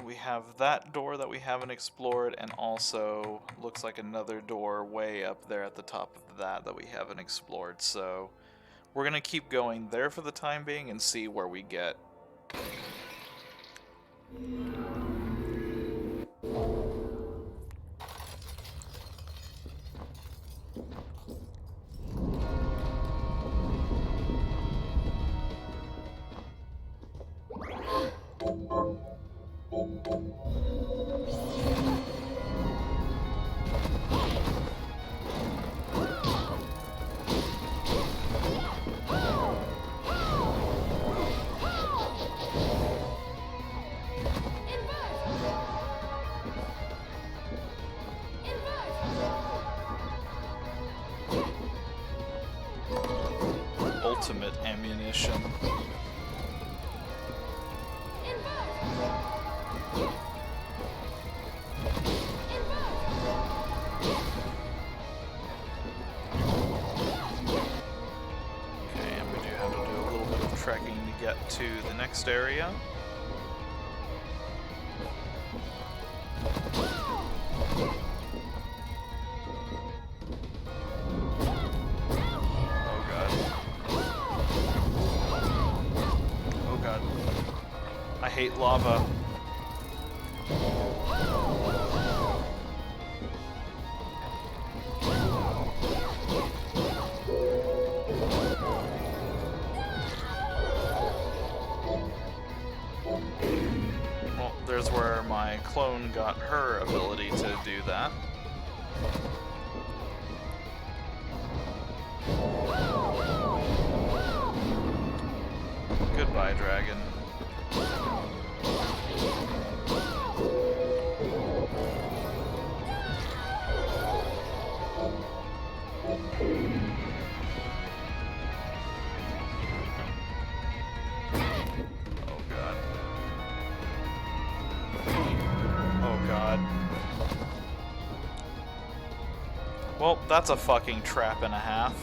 We have that door that we haven't explored, and also looks like another door way up there at the top of that we haven't explored. So we're gonna keep going there for the time being and see where we get. Ultimate ammunition. to the next area. Oh god. Oh god. I hate lava. Well, there's where my clone got her ability to do that. Goodbye, dragon. Oh god. Oh god. Well, that's a fucking trap and a half.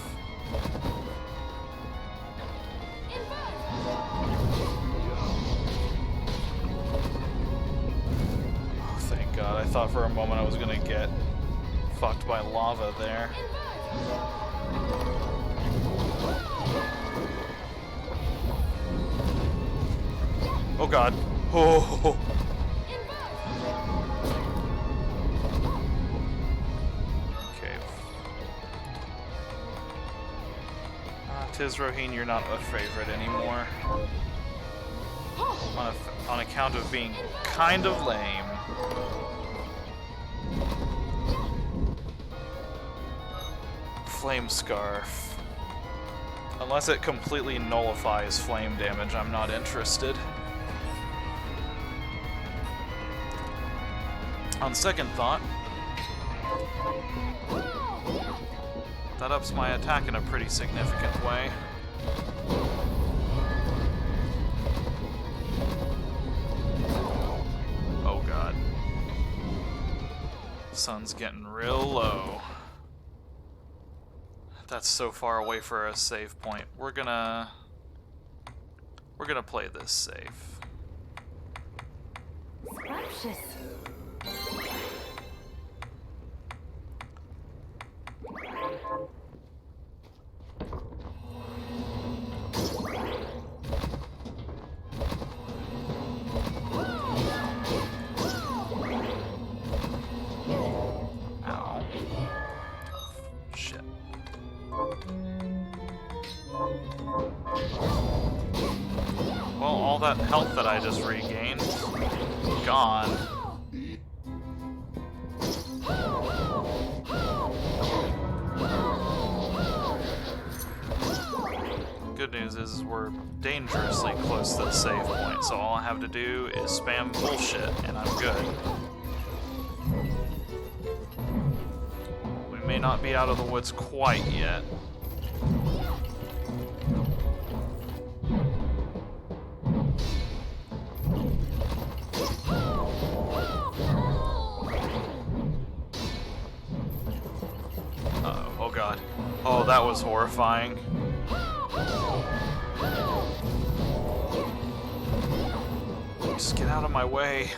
Oh, thank god. I thought for a moment I was gonna get fucked by lava there. Oh god. Oh. Okay. Tiz Roheen, you're not a favorite anymore. On account of being kind of lame. Flame Scarf. Unless it completely nullifies flame damage, I'm not interested. On second thought, that ups my attack in a pretty significant way. Oh god. Sun's getting real low. That's so far away for a save point. We're gonna play this safe. Scrumptious. Ow. Shit. Well, all that health that I just regained, gone. Good news is we're dangerously close to the save point, so all I have to do is spam bullshit and I'm good. We may not be out of the woods quite yet. Uh-oh, oh god. Oh, that was horrifying. Just get out of my way.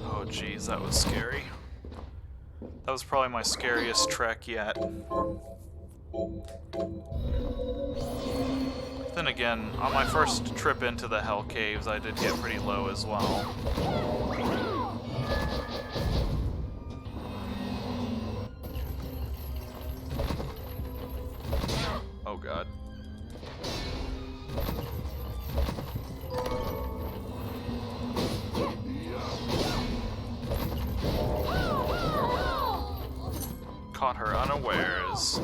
Oh geez, that was scary. That was probably my scariest trek yet. Then again, on my first trip into the Hell Caves, I did get pretty low as well. Oh god. Caught her unawares.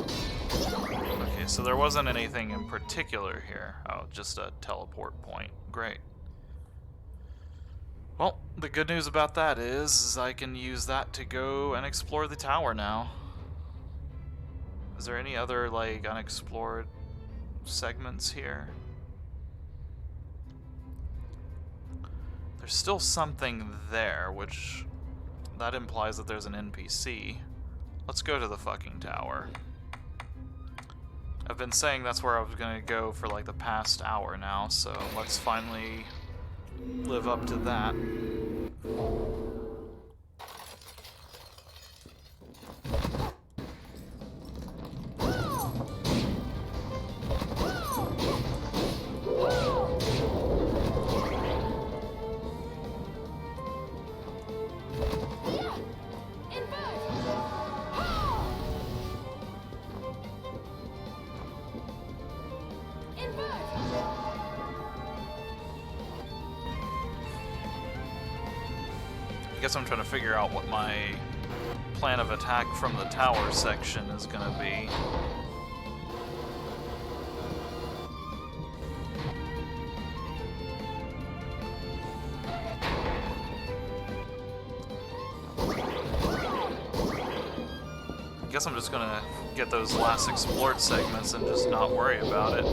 Okay, so there wasn't anything in particular here. Oh, just a teleport point. Great. Well, the good news about that is I can use that to go and explore the tower now. Is there any other, like, unexplored segments here? There's still something there, which that implies that there's an NPC. Let's go to the fucking tower. I've been saying that's where I was gonna go for like the past hour now, so let's finally live up to that. I guess I'm trying to figure out what my plan of attack from the tower section is gonna be. I guess I'm just gonna get those last explored segments and just not worry about it.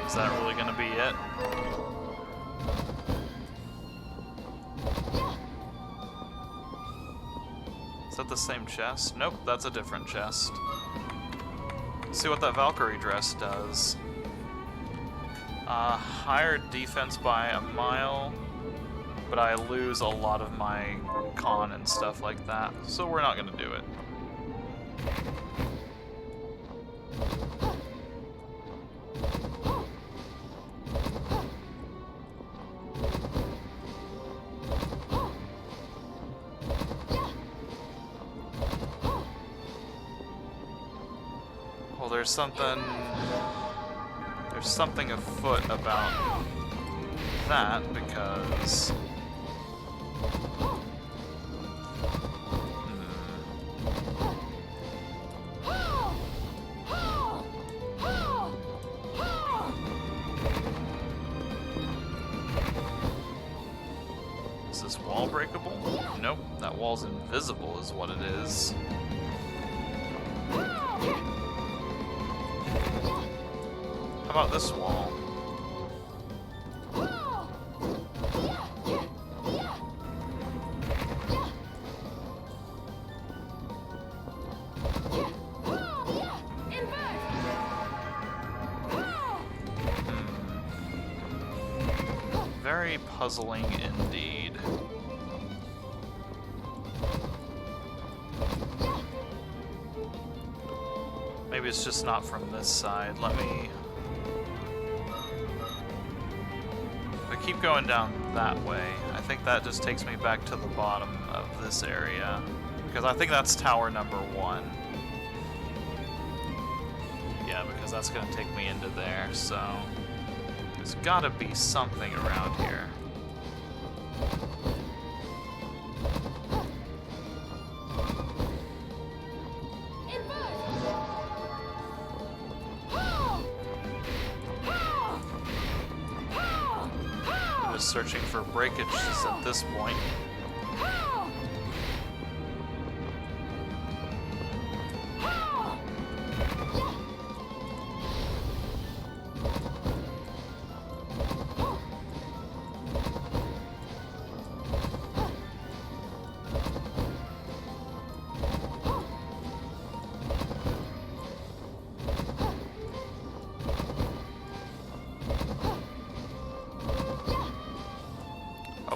Is that really gonna be it? Is that the same chest? Nope, that's a different chest. Let's see what that Valkyrie dress does. Higher defense by a mile, but I lose a lot of my con and stuff like that, so we're not gonna do it. There's something afoot about that because is this wall breakable? Nope, that wall's invisible is what it is. How about this wall? Very puzzling indeed. Maybe it's just not from this side. Let me... keep going down that way. I think that just takes me back to the bottom of this area. Because I think that's tower number 1. Yeah, because that's going to take me into there, so... there's got to be something around here. Searching for breakages at this point.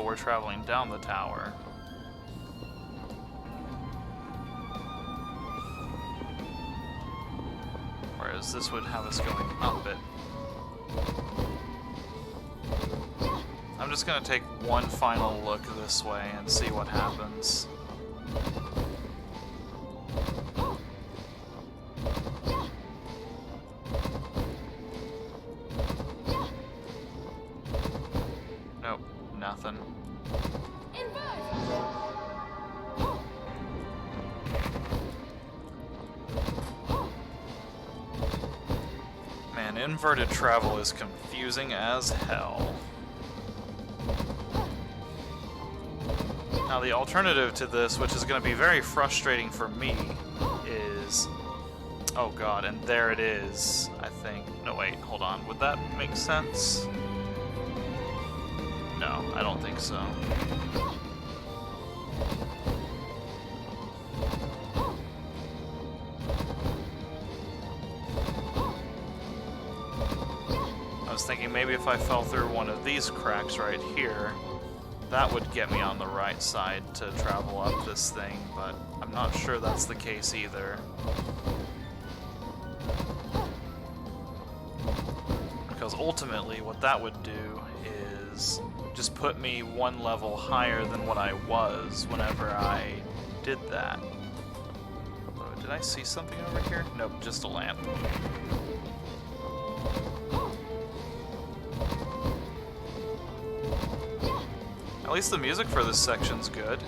We're traveling down the tower. Whereas this would have us going up it. I'm just gonna take one final look this way and see what happens. nothing. Man, inverted travel is confusing as hell. Now the alternative to this, which is going to be very frustrating for me, is... Oh god, and there it is, I think. No, wait, hold on. Would that make sense? No, I don't think so. I was thinking maybe if I fell through one of these cracks right here, that would get me on the right side to travel up this thing, but I'm not sure that's the case either. Because ultimately, what that would do is just put me one level higher than what I was whenever I did that. Oh, did I see something over here? Nope, just a lamp. At least the music for this section's good.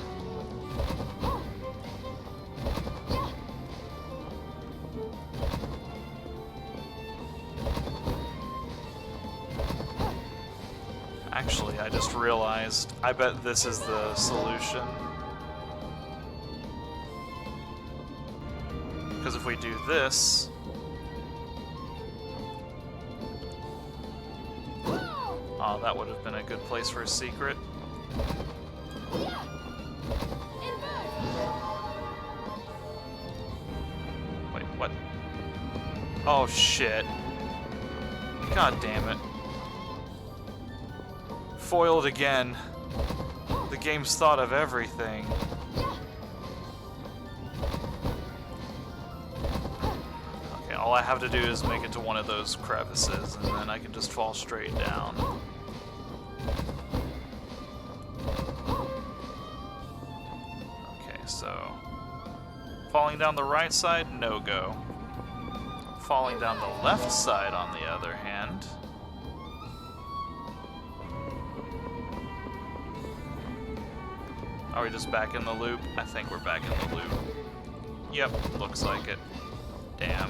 Actually, I just realized, I bet this is the solution. Because if we do this... Oh, that would have been a good place for a secret. Wait, what? Oh, shit. God damn it. Foiled again. The game's thought of everything. Okay, all I have to do is make it to one of those crevices, and then I can just fall straight down. Okay, so... falling down the right side, no go. Falling down the left side, on the other hand... Are we just back in the loop? I think we're back in the loop. Yep, looks like it. Damn.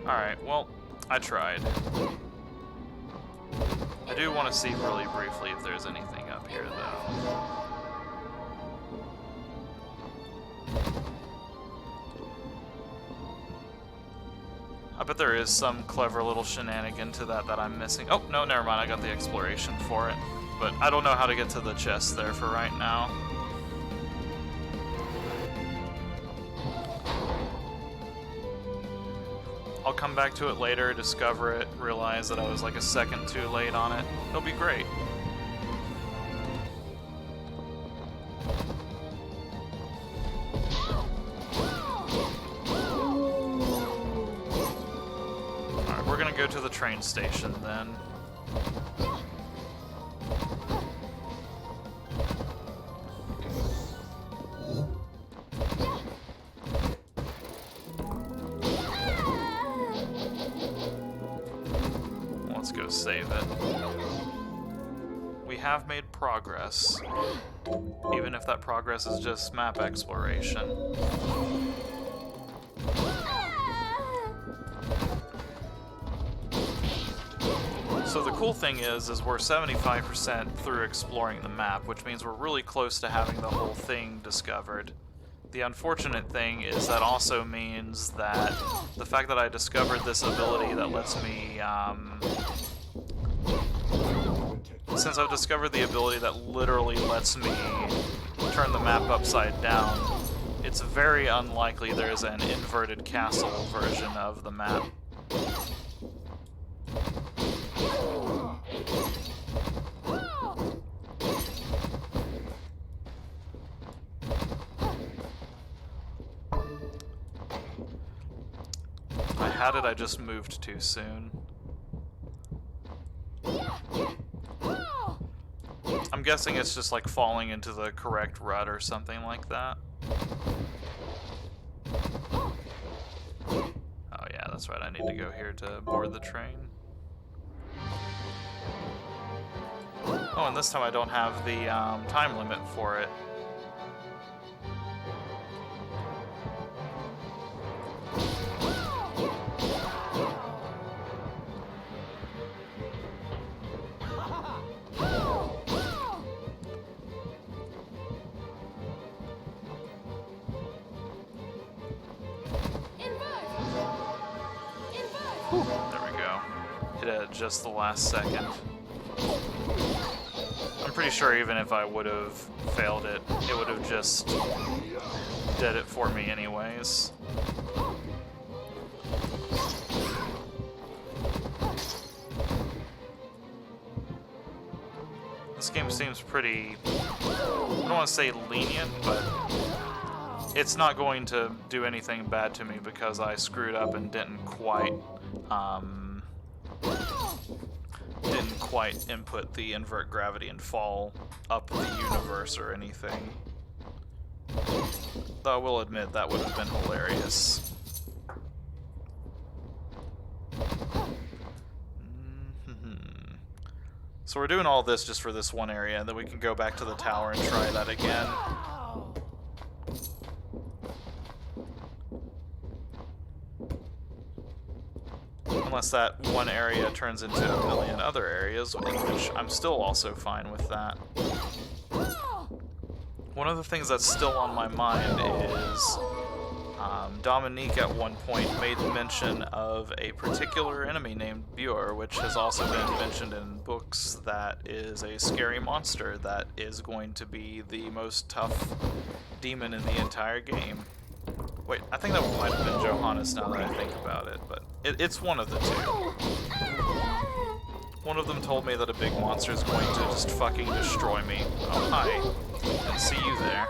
Alright, well, I tried. I do want to see really briefly if there's anything up here, though. I bet there is some clever little shenanigan to that I'm missing. Oh, no, never mind. I got the exploration for it. But I don't know how to get to the chest there for right now. I'll come back to it later, discover it, realize that I was like a second too late on it. It'll be great. Go to the train station then. Let's go save it. We have made progress, even if that progress is just map exploration. So the cool thing is we're 75% through exploring the map, which means we're really close to having the whole thing discovered. The unfortunate thing is that also means that the fact that I discovered this ability that lets me, since I've discovered the ability that literally lets me turn the map upside down, it's very unlikely there's an inverted castle version of the map. I had it, I just moved too soon. I'm guessing it's just like falling into the correct rut or something like that. that's right, I need to go here to board the train. Oh, and this time I don't have the time limit for it. There we go. Hit it at just the last second. I'm pretty sure even if I would have failed it, it would have just did it for me anyways. This game seems pretty, I don't want to say lenient, but it's not going to do anything bad to me because I screwed up and didn't quite input the invert gravity and fall up the universe or anything. Though I will admit that would have been hilarious. So we're doing all this just for this one area, and then we can go back to the tower and try that again. Unless that one area turns into a million other areas, in which I'm still also fine with that. One of the things that's still on my mind is Dominique at one point made mention of a particular enemy named Bure, which has also been mentioned in books that is a scary monster that is going to be the most tough demon in the entire game. Wait, I think that might have been Johannes now that I think about it, but it's one of the two. One of them told me that a big monster is going to just fucking destroy me. Oh, hi. And see you there.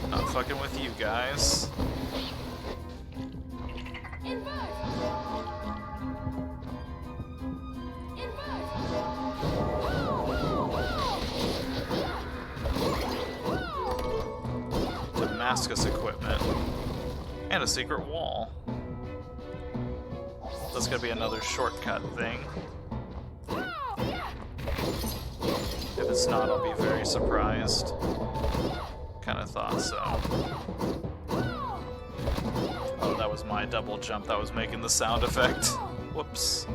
Not fucking with you guys. Damascus equipment. And a secret wall. That's gonna be another shortcut thing. If it's not, I'll be very surprised. Kinda thought so. Oh, that was my double jump that was making the sound effect. Whoops.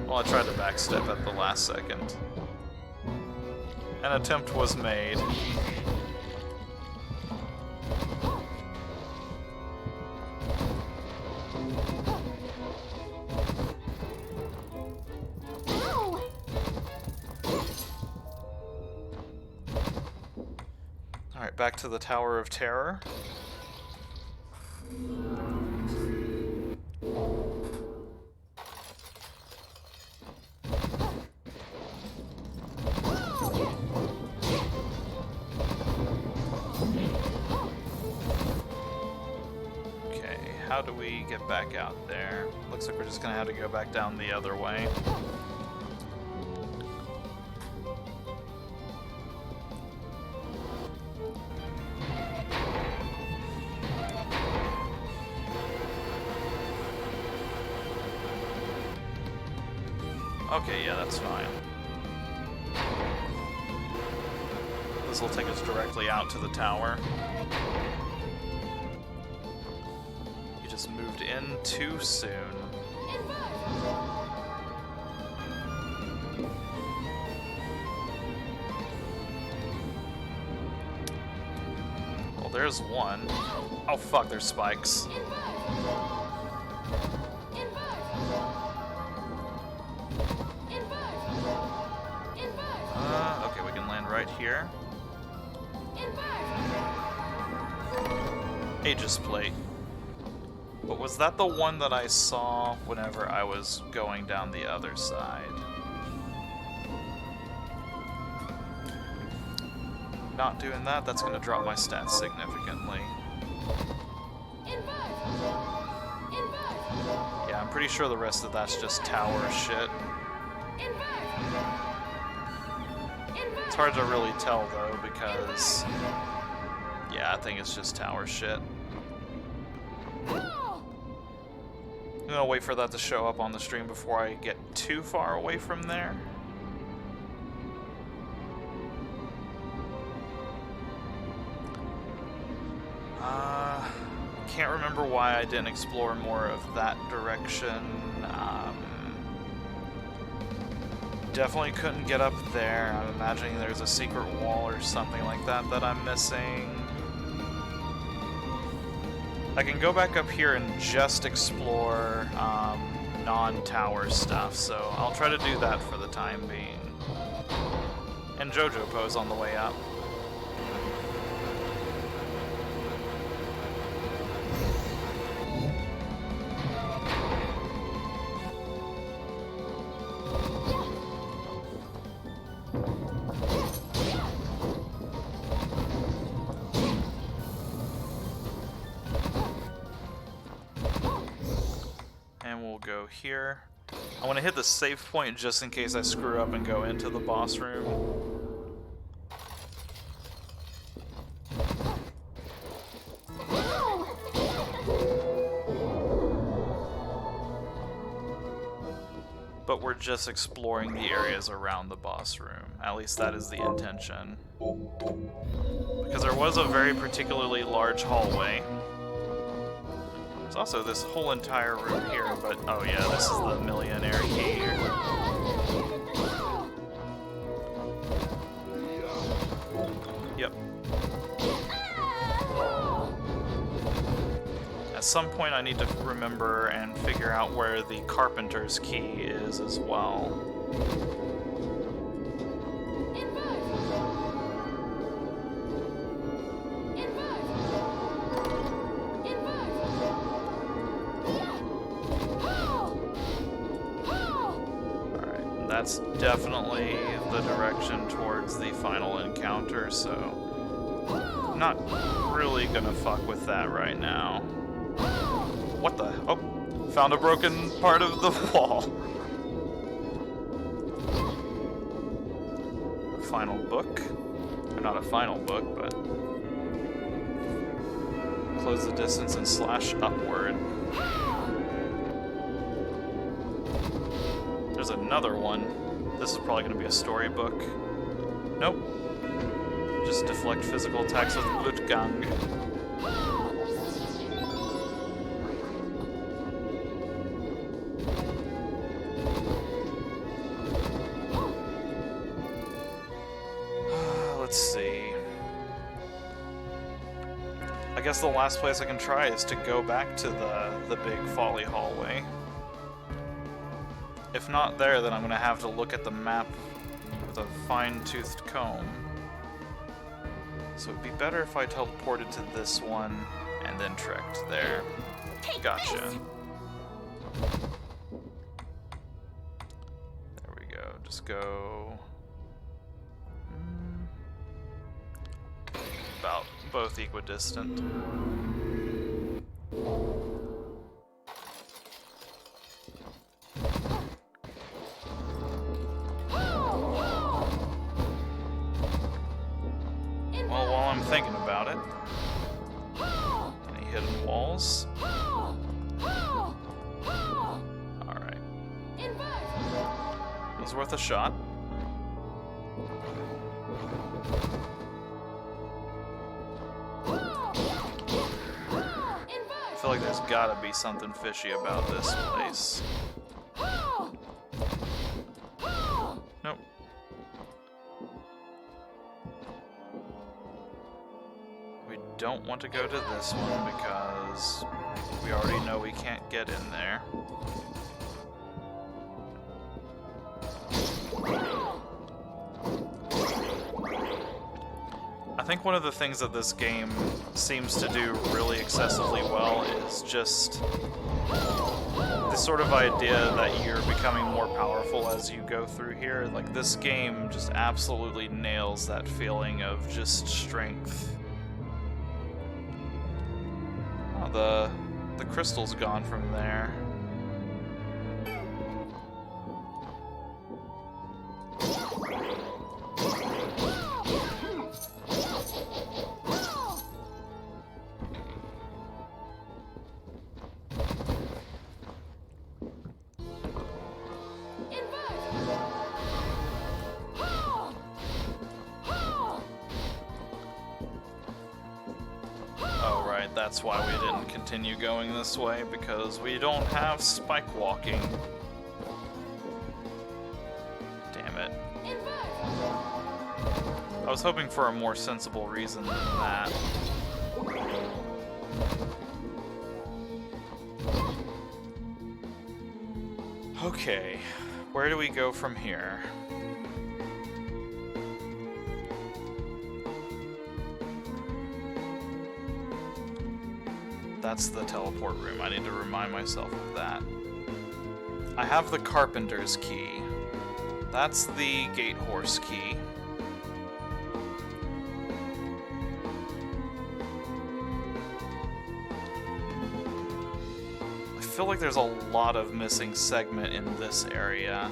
Well, I tried to backstep at the last second. An attempt was made. Alright, back to the Tower of Terror. How do we get back out there? Looks like we're just gonna have to go back down the other way. Okay, yeah, that's fine. This will take us directly out to the tower. Just moved in too soon. Well, there's one. Oh fuck, there's spikes. Okay, we can land right here. Aegis plate. But was that the one that I saw whenever I was going down the other side? Not doing that, that's going to drop my stats significantly. pretty sure the rest of that's just tower shit. It's hard to really tell though because, yeah, I think it's just tower shit. I'm gonna wait for that to show up on the stream before I get too far away from there. Can't remember why I didn't explore more of that direction. Definitely couldn't get up there. I'm imagining there's a secret wall or something like that that I'm missing. I can go back up here and just explore non-tower stuff, so I'll try to do that for the time being. And JoJo pose on the way up. Here. I want to hit the save point just in case I screw up and go into the boss room. But we're just exploring the areas around the boss room. At least that is the intention. Because there was a very particularly large hallway. There's also this whole entire room here, but oh yeah, this is the Millionaire key. Yep. At some point I need to remember and figure out where the Carpenters Key is as well. That's definitely the direction towards the final encounter, so I'm not really gonna fuck with that right now. What the? Oh, found a broken part of the wall. Final book? Or not a final book, but close the distance and slash upward. There's another one. This is probably going to be a storybook. Nope. Just deflect physical attacks with Blutgang. Let's see. I guess the last place I can try is to go back to the big folly hallway. If not there, then I'm going to have to look at the map with a fine-toothed comb. So it'd be better if I teleported to this one and then trekked there. Gotcha. There we go. Just go... about both equidistant. Well, while I'm thinking about it, any hidden walls? Alright. It was worth a shot. I feel like there's gotta be something fishy about this place. Nope. We don't want to go to this one because we already know we can't get in there. I think one of the things that this game seems to do really excessively well is just this sort of idea that you're becoming more powerful as you go through here. Like, this game just absolutely nails that feeling of just strength. Oh, the crystal's gone from there. That's why we didn't continue going this way, because we don't have spike walking. Damn it. I was hoping for a more sensible reason than that. Okay, where do we go from here? That's the teleport room. I need to remind myself of that. I have the Carpenter's Key. That's the Gate Horse Key. I feel like there's a lot of missing segment in this area,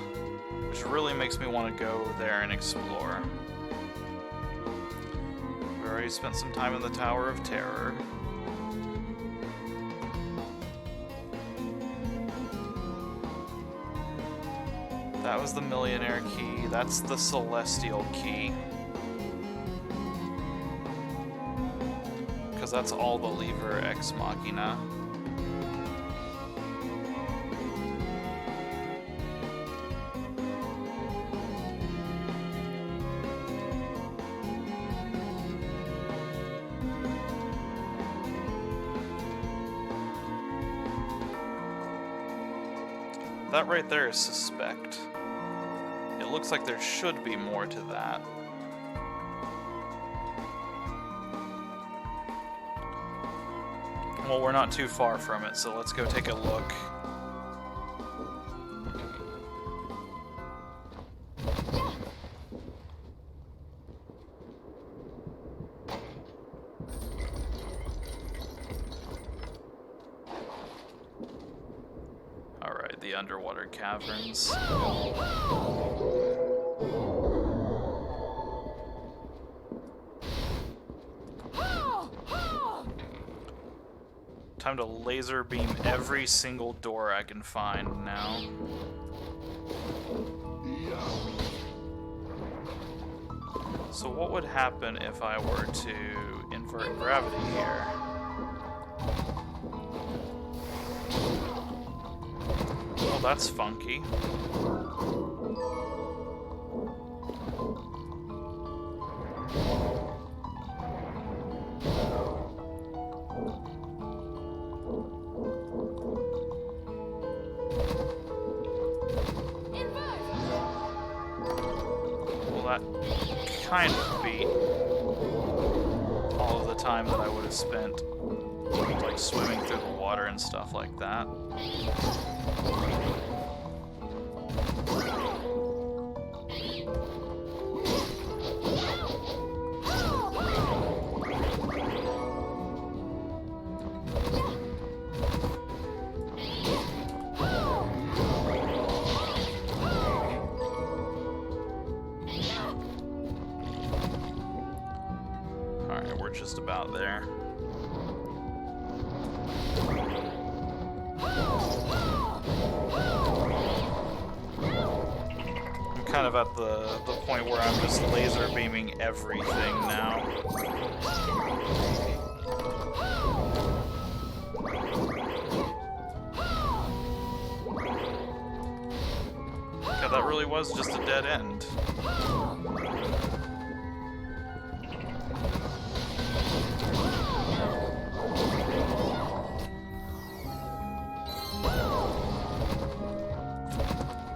which really makes me want to go there and explore. We already spent some time in the Tower of Terror. That was the Millionaire Key. That's the Celestial Key. Because that's all the Lever Ex Machina. That right there is suspect. It looks like there should be more to that. Well, we're not too far from it, so let's go take a look. Alright, the underwater caverns. Time to laser beam every single door I can find now. So what would happen if I were to invert gravity here? Well, that's funky. Kind of beat all of the time that I would have spent like swimming through the water and stuff like that. Just about there. I'm kind of at the point where I'm just laser beaming everything now. God, that really was just a dead end.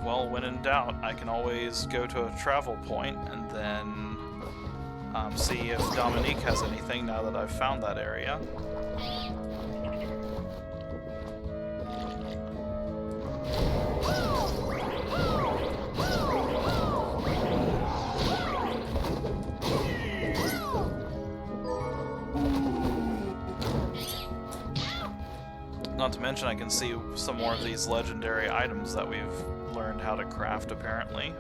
Well, when in doubt, I can always go to a travel point and then see if Dominique has anything now that I've found that area. Not to mention I can see some more of these legendary items that we've learned how to craft, apparently.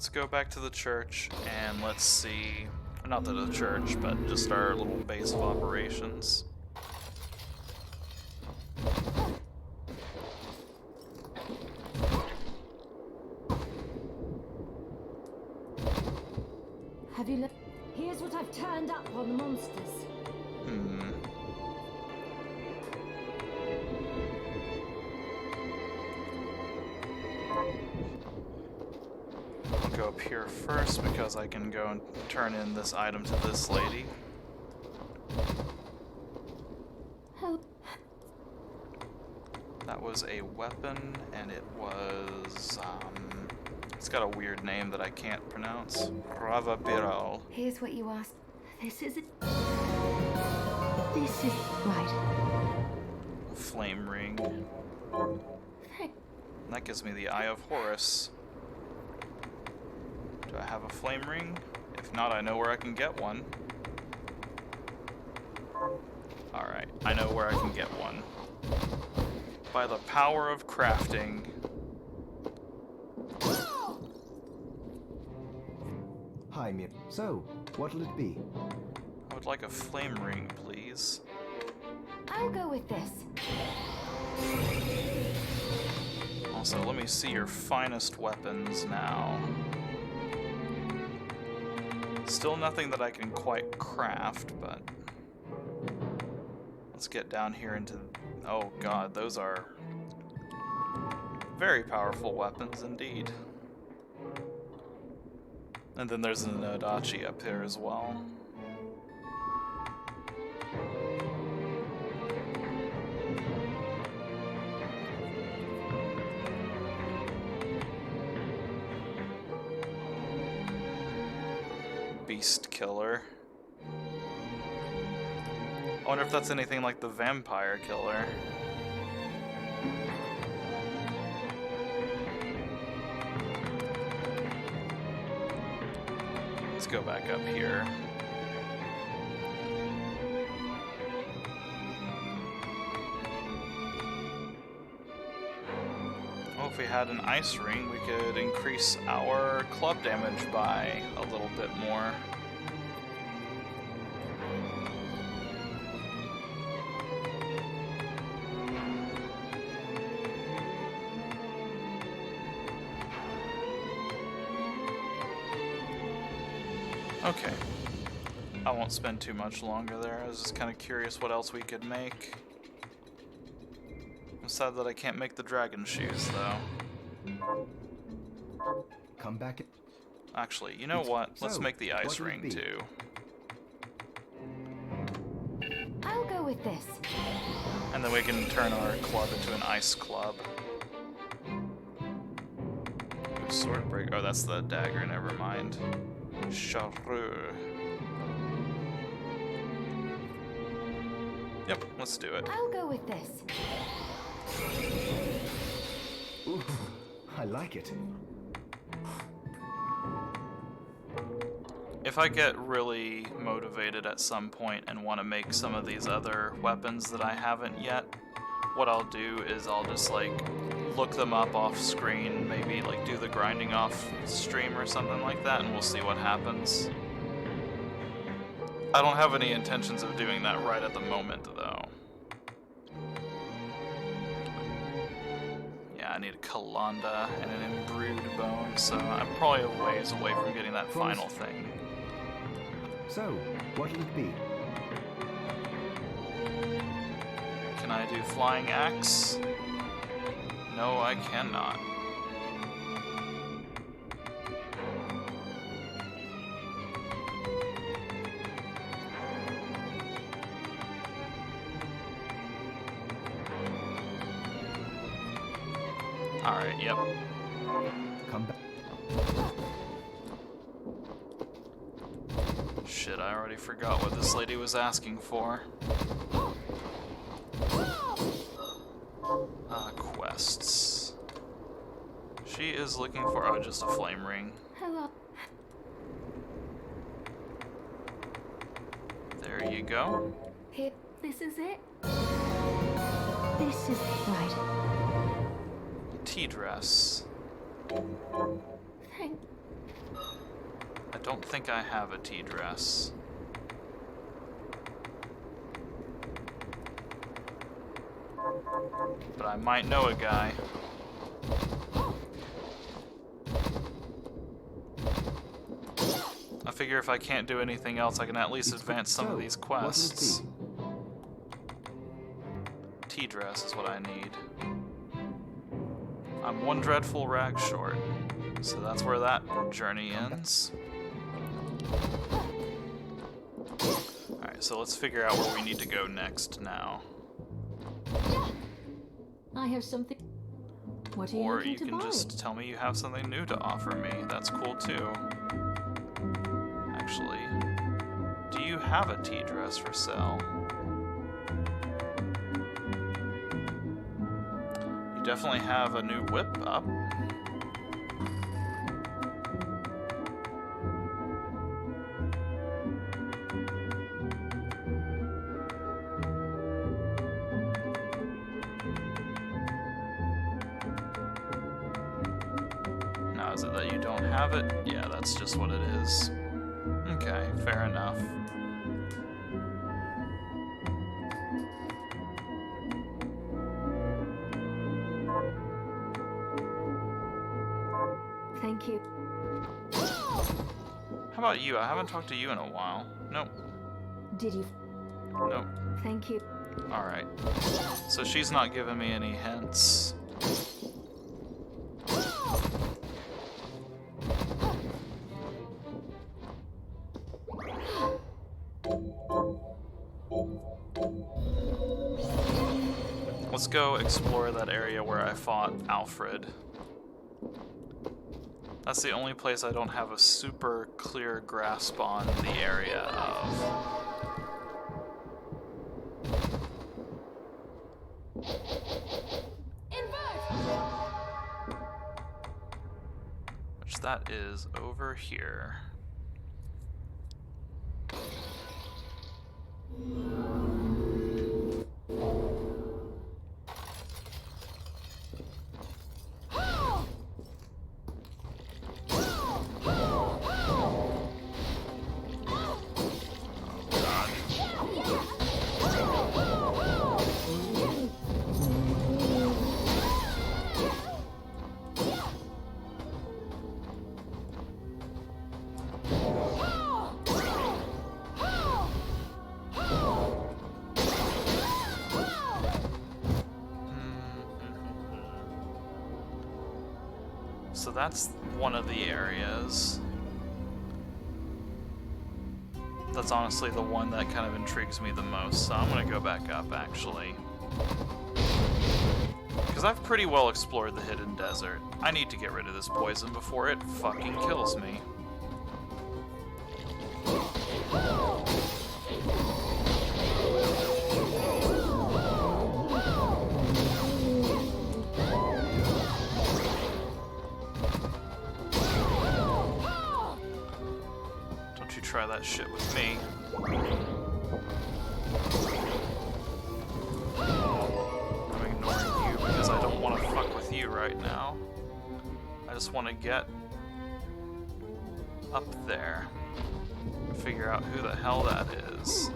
Let's go back to the church and let's see. Not to the church, but just our little base of operations. Have you looked? Here's what I've turned up on the monsters. I'll go up here first because I can go and turn in this item to this lady. Help. That was a weapon, and it was, it's got a weird name that I can't pronounce. Ravabiral. Here's what you asked. This is it. This is right. Flame ring. Thank. And that gives me the Eye of Horus. Do I have a flame ring? If not, I know where I can get one. Alright, I know where I can get one. By the power of crafting. Hi, Mir. So, what'll it be? I would like a flame ring, please. I'll go with this. Also, let me see your finest weapons now. Still nothing that I can quite craft, but let's get down here into... Oh god, those are very powerful weapons indeed. And then there's an Odachi up here as well. Beast Killer. I wonder if that's anything like the Vampire Killer. Let's go back up here. Oh, if we had an ice ring, we could increase our club damage by a little bit more. Okay. I won't spend too much longer there. I was just kind of curious what else we could make. I'm sad that I can't make the dragon shoes, though. Come back. Actually, you know what? Let's make the ice what'll it ring, be? too. I'll go with this. And then we can turn our club into an ice club. Ooh, sword break. Oh, that's the dagger. Never mind. Charreux. Yep, let's do it. I'll go with this. Ooh, I like it. If I get really motivated at some point and want to make some of these other weapons that I haven't yet, what I'll do is I'll just like look them up off screen, maybe like do the grinding off stream or something like that, and we'll see what happens. I don't have any intentions of doing that right at the moment, though. Yeah, I need a Kalanda and an imbrued bone, so I'm probably a ways away from getting that final thing. So, what'll it be? Can I do flying axe? No, I cannot. Alright, yep. Come back. Shit, I already forgot what this lady was asking for. Quests. She is looking for, oh, just a flame ring. Hello. There you go. Here. This is it. This is right. Tea dress. Thank. don't think I have a tea dress. But I might know a guy. I figure if I can't do anything else, I can at least advance some of these quests. Tea dress is what I need. I'm one dreadful rag short, so that's where that journey ends. Alright, so let's figure out where we need to go next now. I have something. What are you Or looking you to can buy? just tell me you have something new to offer me. That's cool too. Actually, do you have a tea dress for sale? You definitely have a new whip up. Now, is it that you don't have it? Yeah, that's just what it is. Okay, fair enough. Thank you. How about you? I haven't talked to you in a while. Nope. Did you? Nope. Thank you. Alright. So she's not giving me any hints. Let's go explore that area where I fought Alfred. That's the only place I don't have a super clear grasp on the area of. Which that is over here. So that's one of the areas. That's honestly the one that kind of intrigues me the most, so I'm gonna go back up actually. Because I've pretty well explored the hidden desert. I need to get rid of this poison before it fucking kills me. Try that shit with me. I'm ignoring you because I don't want to fuck with you right now. I just want to get up there and figure out who the hell that is.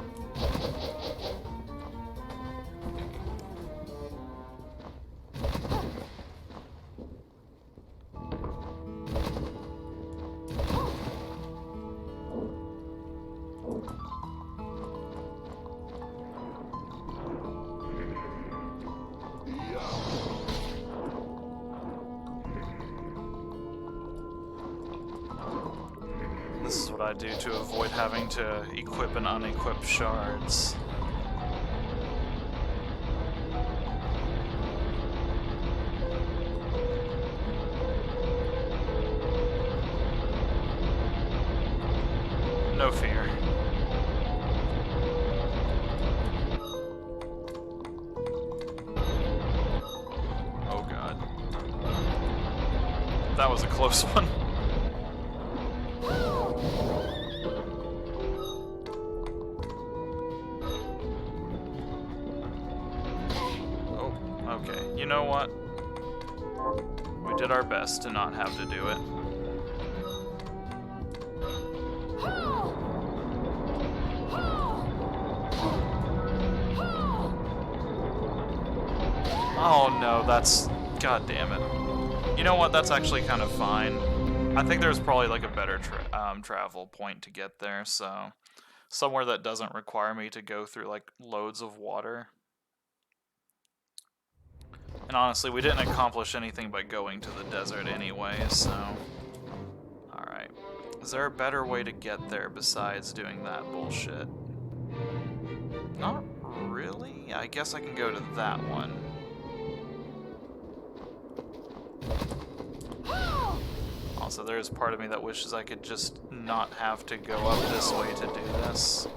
This is what I do to avoid having to equip and unequip shards. No fear. Oh god. That was a close one. Okay, you know what? We did our best to not have to do it. Oh no, that's... God damn it. You know what? That's actually kind of fine. I think there's probably like a better travel point to get there, so... Somewhere that doesn't require me to go through like loads of water. And honestly, we didn't accomplish anything by going to the desert anyway, so... Alright. Is there a better way to get there besides doing that bullshit? Not really? I guess I can go to that one. Also, there's part of me that wishes I could just not have to go up this way to do this.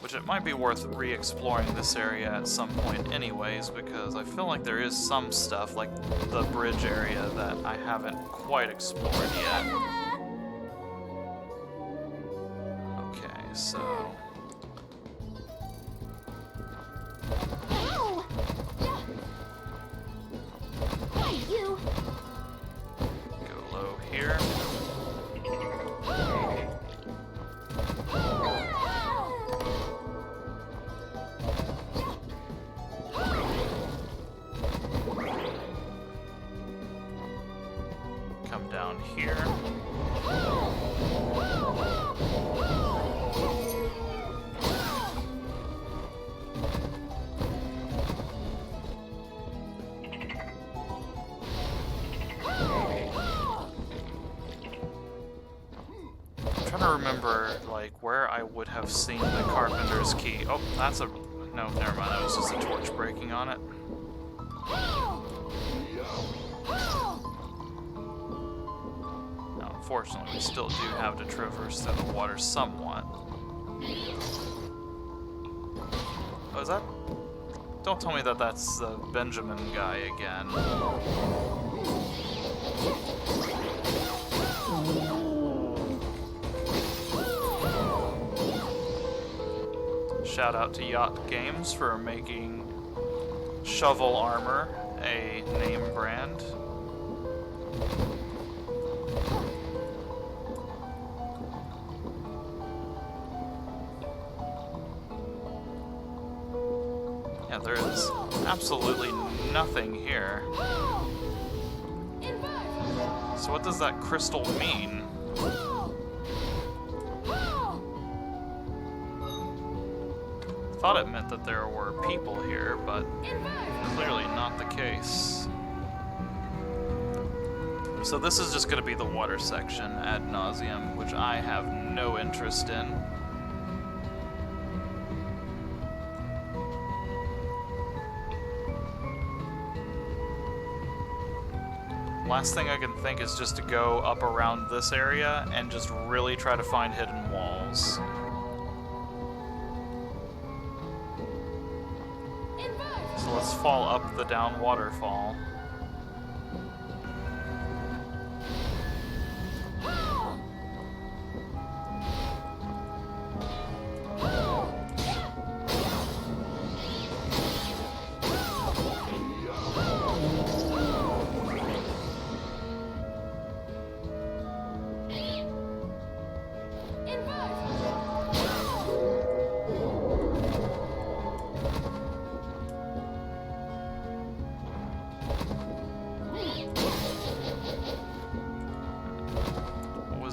Which it might be worth re-exploring this area at some point anyways, because I feel like there is some stuff, like the bridge area, that I haven't quite explored yet. Okay, so... Go low here. Come down here. I'm trying to remember, like, where I would have seen the Carpenter's Key. Oh, that's a... No, never mind. That was just a torch breaking on it. Now, unfortunately, we still do have to traverse through the water somewhat. Oh, is that... Don't tell me that that's the Benjamin guy again. Shout out to Yacht Games for making Shovel Armor a name brand. Yeah, there is absolutely nothing here. So what does that crystal mean? I thought it meant that there were people here, but clearly not the case. So this is just going to be the water section ad nauseum, which I have no interest in. Last thing I can think is just to go up around this area and just really try to find hidden walls. So let's fall up the down waterfall.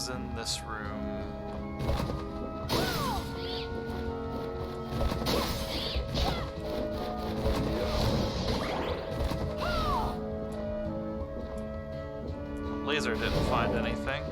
In this room. Laser didn't find anything.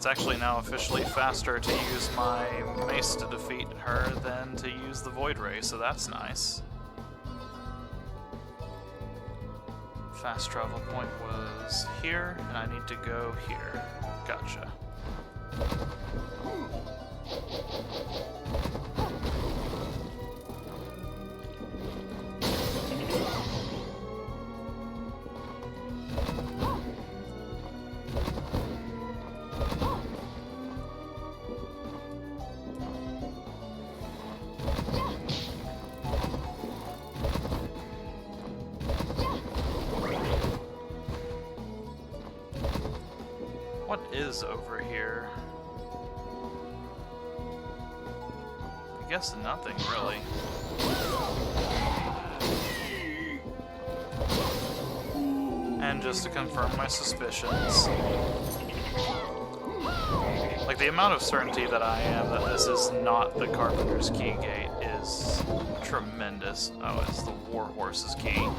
It's actually now officially faster to use my mace to defeat her than to use the Void Ray, so that's nice. Fast travel point was here, and I need to go here. Gotcha. What is over here? I guess nothing, really. And just to confirm my suspicions, like the amount of certainty that I am that this is not the Carpenter's Key gate is tremendous. Oh, it's the Warhorse's key.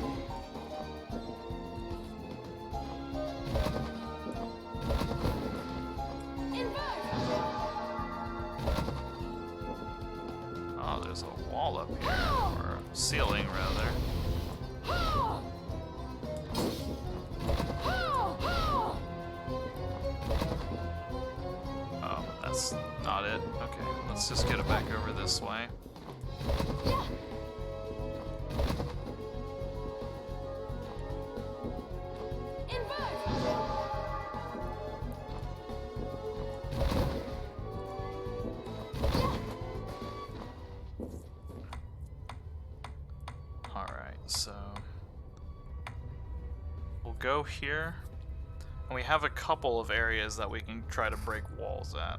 Oh, there's a wall up here, or a ceiling rather. Oh, that's not it. Okay, let's just get it back over this way. So we'll go here, and we have a couple of areas that we can try to break walls at.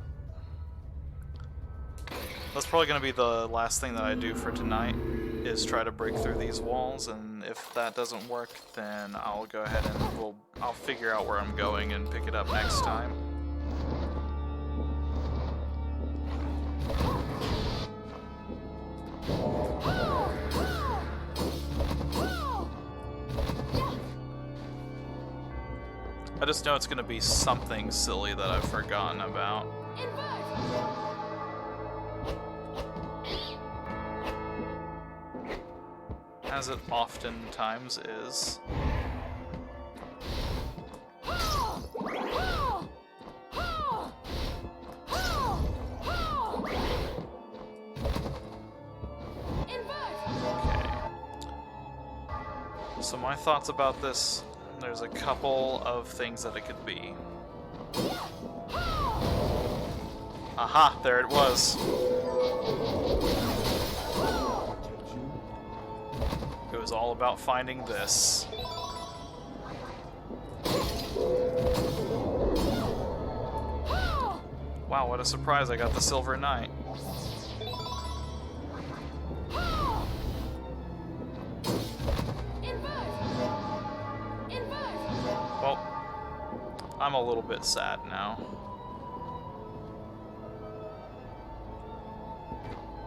That's probably going to be the last thing that I do for tonight, is try to break through these walls, and if that doesn't work, then I'll go ahead and I'll figure out where I'm going and pick it up next time. I just know it's going to be something silly that I've forgotten about. As it oftentimes is. Okay. So my thoughts about this, there's a couple of things that it could be. Aha, there it was. It was all about finding this. Wow, what a surprise, I got the Silver Knight. Well, I'm a little bit sad now.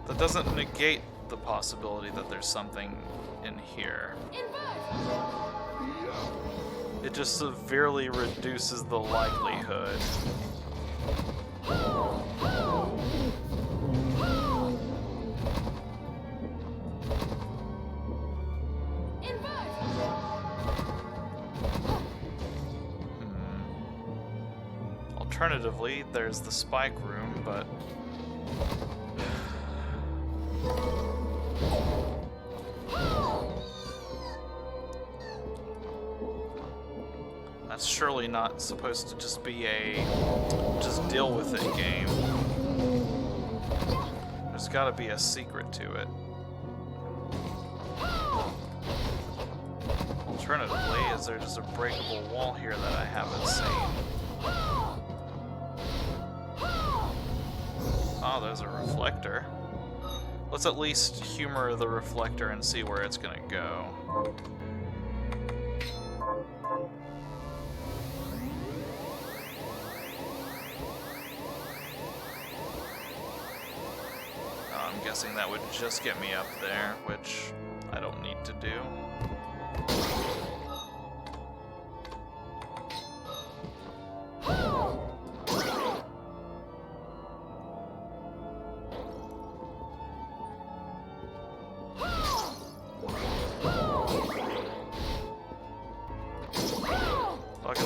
That doesn't negate the possibility that there's something in here. It just severely reduces the likelihood. Alternatively, there's the spike room, but that's surely not supposed to just be a just deal with it game. There's gotta be a secret to it. Alternatively, is there just a breakable wall here that I haven't seen? Oh, there's a reflector. Let's at least humor the reflector and see where it's gonna go. I'm guessing that would just get me up there, which I don't need to do.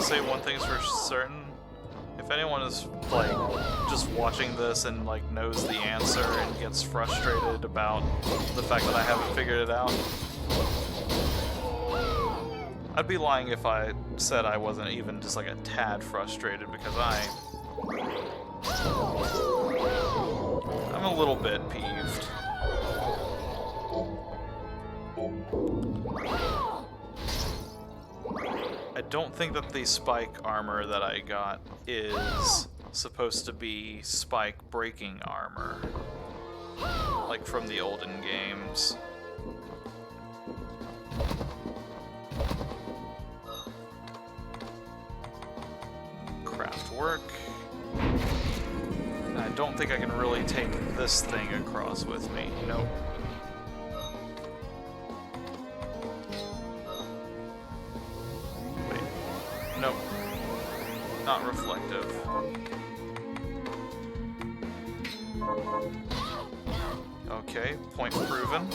say one thing's for certain. If anyone is like just watching this and like knows the answer and gets frustrated about the fact that I haven't figured it out, I'd be lying if I said I wasn't even just like a tad frustrated, because I'm a little bit peeved. I don't think that the spike armor that I got is supposed to be spike breaking armor, like from the olden games. Craft work. I don't think I can really take this thing across with me. Nope. Wait. Nope. Not reflective. Okay, point proven.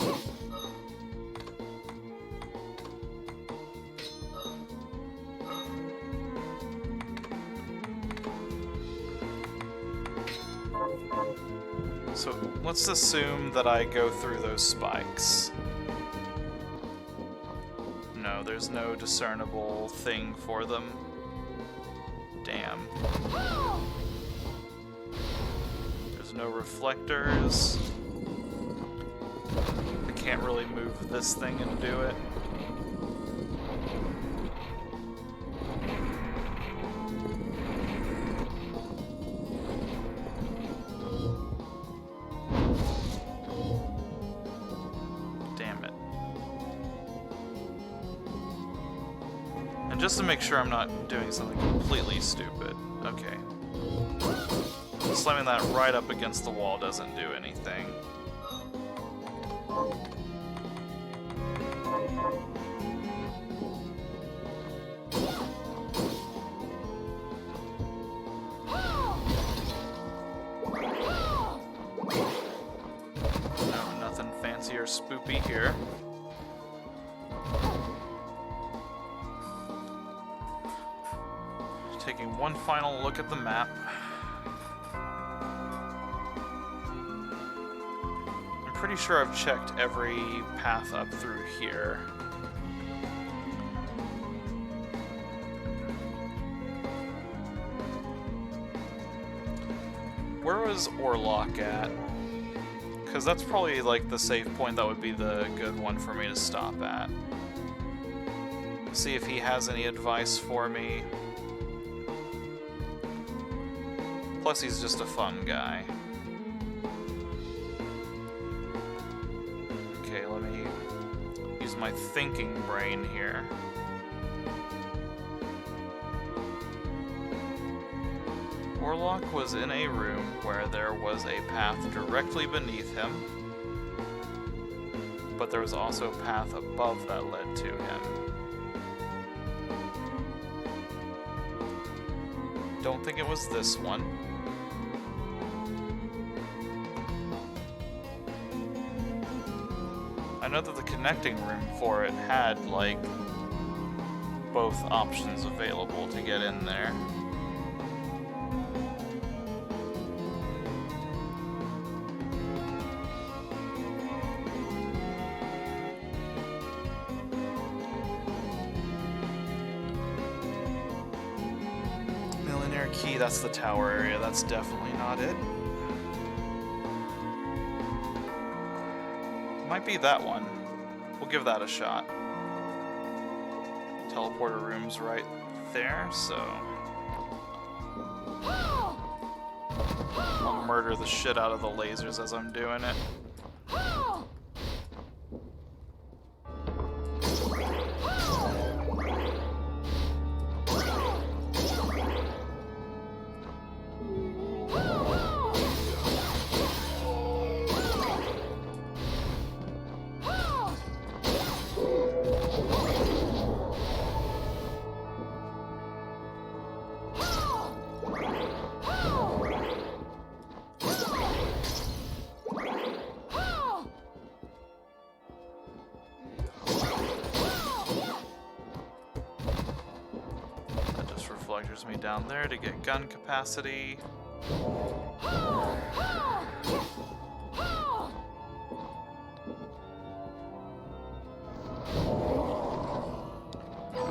So let's assume that I go through those spikes. No, there's no discernible thing for them. Damn. There's no reflectors. I can't really move this thing and do it. Just to make sure I'm not doing something completely stupid. Okay. Slamming that right up against the wall doesn't do anything. No, nothing fancy or spoopy here. Taking one final look at the map. I'm pretty sure I've checked every path up through here. Where was Orlok at? Because that's probably like the safe point that would be the good one for me to stop at. See if he has any advice for me. Plus, he's just a fun guy. Okay, let me use my thinking brain here. Orlok was in a room where there was a path directly beneath him, but there was also a path above that led to him. Don't think it was this one. I know that the connecting room for it had, like, both options available to get in there. Millionaire Key, that's the tower area. That's definitely not it. Might be that one. We'll give that a shot. Teleporter room's right there, so I'll murder the shit out of the lasers as I'm doing it. lodges me down there to get gun capacity.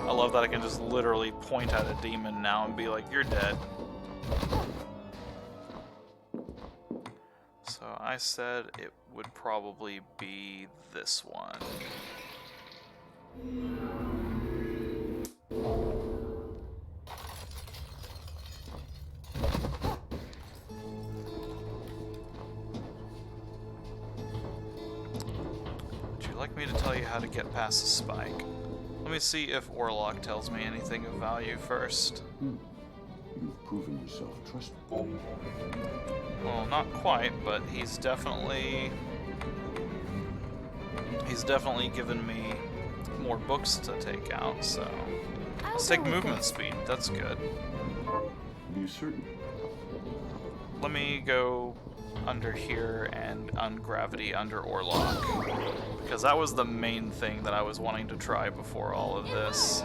I love that I can just literally point at a demon now and be like, you're dead. So I said it would probably be this one. Would you like me to tell you how to get past the spike? Let me see if Orlok tells me anything of value first. You've proven yourself trustworthy. Well, not quite, but he's definitely given me more books to take out, so let's take movement speed. That's good. Are you certain? Let me go under here and ungravity under Orlok, because that was the main thing that I was wanting to try before all of this.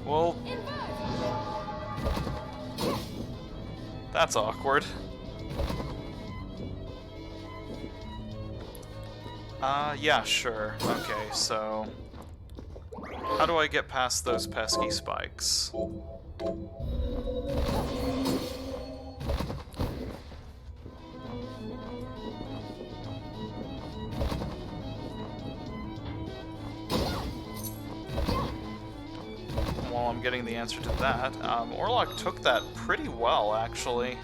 Well, that's awkward. Yeah, sure. Okay, so how do I get past those pesky spikes? While I'm getting the answer to that, Orlok took that pretty well, actually.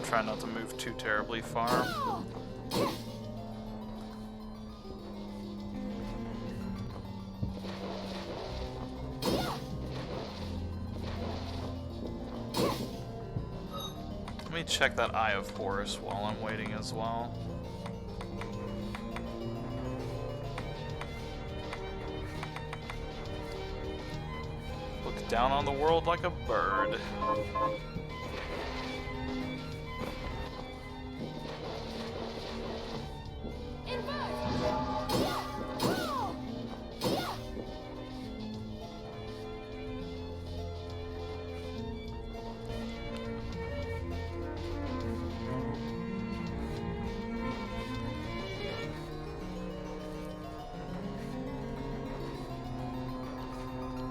Try not to move too terribly far. Let me check that Eye of Horus while I'm waiting as well. Look down on the world like a bird.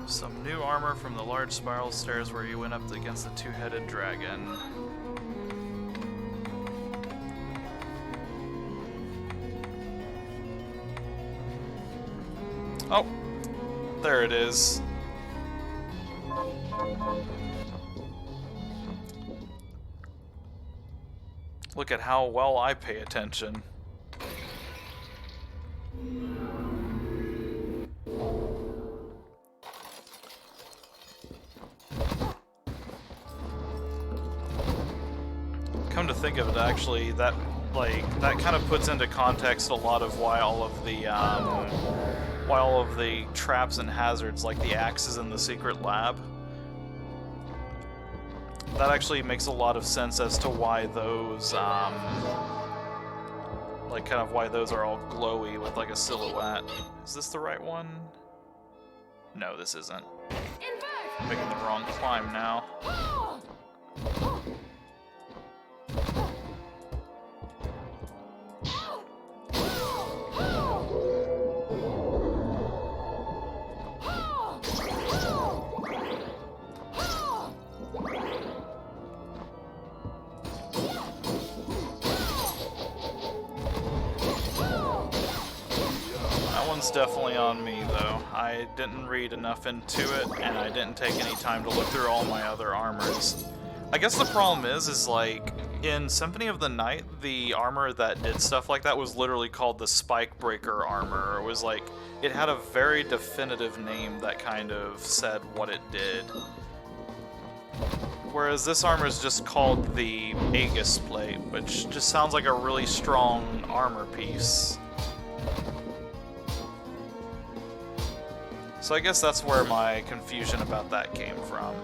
Some new armor from the large spiral stairs where you went up against the two-headed dragon. Oh, there it is. Look at how well I pay attention. Come to think of it, actually, that kind of puts into context a lot of why all of the traps and hazards, like the axes in the secret lab. That actually makes a lot of sense as to why those, why those are all glowy with like a silhouette. Is this the right one? No, this isn't. I'm making the wrong climb now. Definitely on me, though. I didn't read enough into it, and I didn't take any time to look through all my other armors. I guess the problem is like, in Symphony of the Night, the armor that did stuff like that was literally called the Spike Breaker armor. It was like, it had a very definitive name that kind of said what it did. Whereas this armor is just called the Aegis plate, which just sounds like a really strong armor piece. So I guess that's where my confusion about that came from.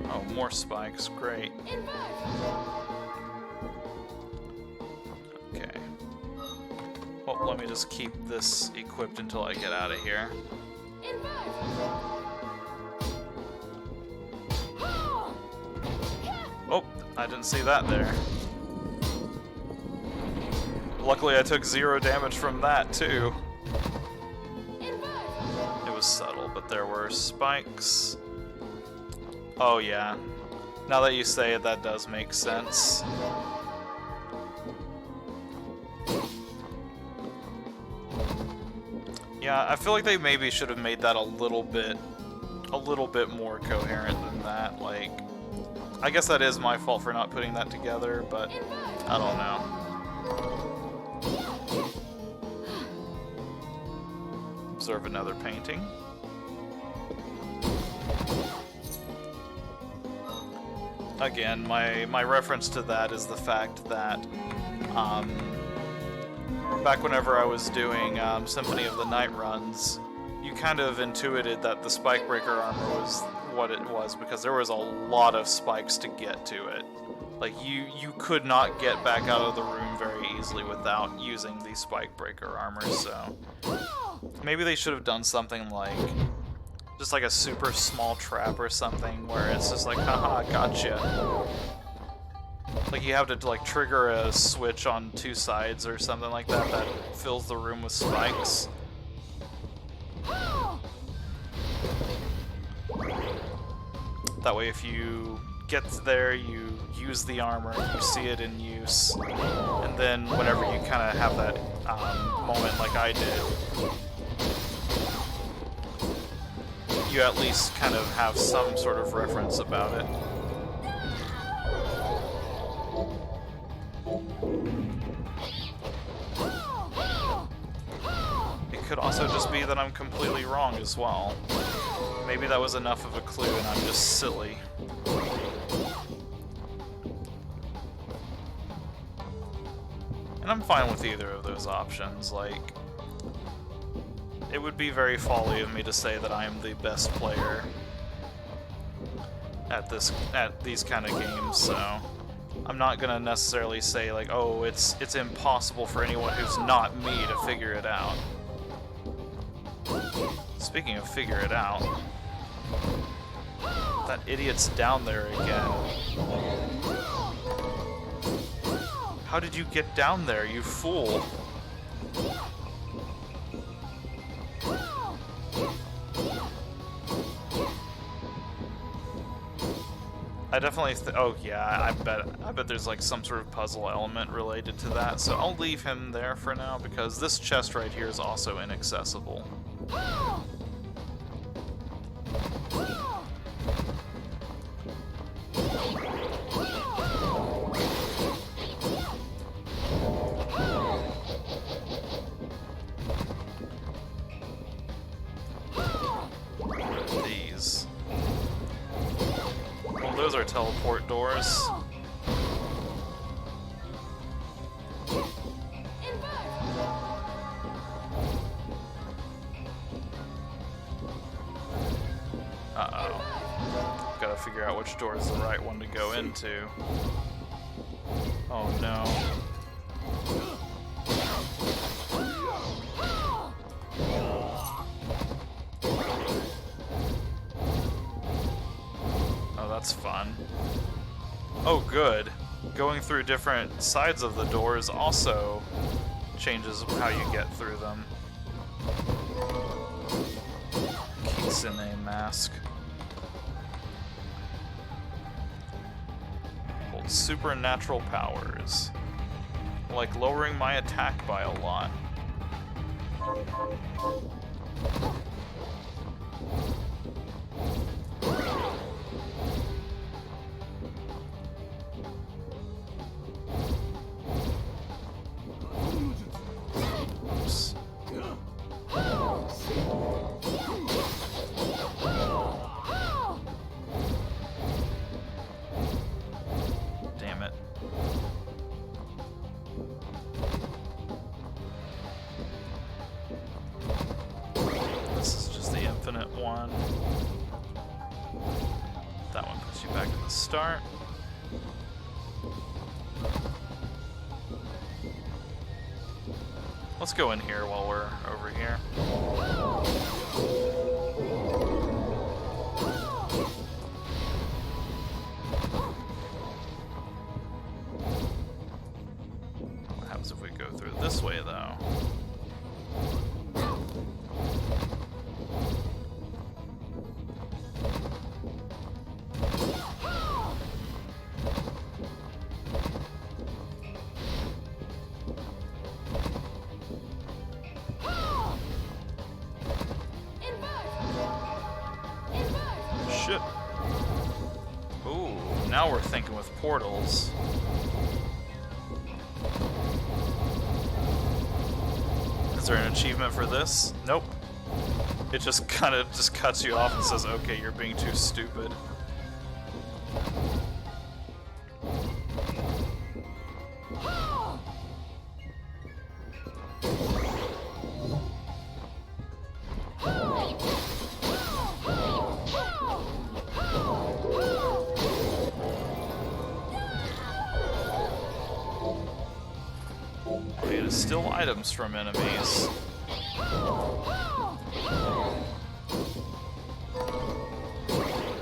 Oh, more spikes, great. Okay. Well, let me just keep this equipped until I get out of here. Oh, I didn't see that there. Luckily I took 0 damage from that too. It was subtle, but there were spikes. Oh yeah. Now that you say it, that does make sense. Yeah, I feel like they maybe should have made that a little bit more coherent than that. Like, I guess that is my fault for not putting that together, but I don't know. Observe another painting. Again, my reference to that is the fact that back whenever I was doing Symphony of the Night runs, you kind of intuited that the spike breaker armor was what it was because there was a lot of spikes to get to it. Like, you could not get back out of the room very easily without using the spike breaker armor, so maybe they should have done something like just like a super small trap or something where it's just like, haha, gotcha. Like you have to like trigger a switch on 2 sides or something like that that fills the room with spikes. That way if you get there, you use the armor, you see it in use, and then whenever you kind of have that moment like I did, you at least kind of have some sort of reference about it. It could also just be that I'm completely wrong as well. Maybe that was enough of a clue and I'm just silly. And I'm fine with either of those options. Like, it would be very folly of me to say that I am the best player at these kind of games, so I'm not gonna necessarily say like, oh, it's impossible for anyone who's not me to figure it out. Speaking of figure it out, that idiot's down there again. How did you get down there, you fool? I definitely oh yeah, I bet there's like some sort of puzzle element related to that, so I'll leave him there for now because this chest right here is also inaccessible. These. Well, those are teleport doors. Uh-oh. Gotta figure out which door is the right one to go into. Oh no. Oh, that's fun. Oh, good. Going through different sides of the doors also changes how you get through them. Kitsune mask. Hold supernatural powers. Like lowering my attack by a lot. one. That one puts you back at the start. Let's go in here while we're over here. What happens if we go through this way, though? Shit. Ooh, now we're thinking with portals. Is there an achievement for this? Nope. It just kind of just cuts you off and says, okay, you're being too stupid. It is still items from enemies.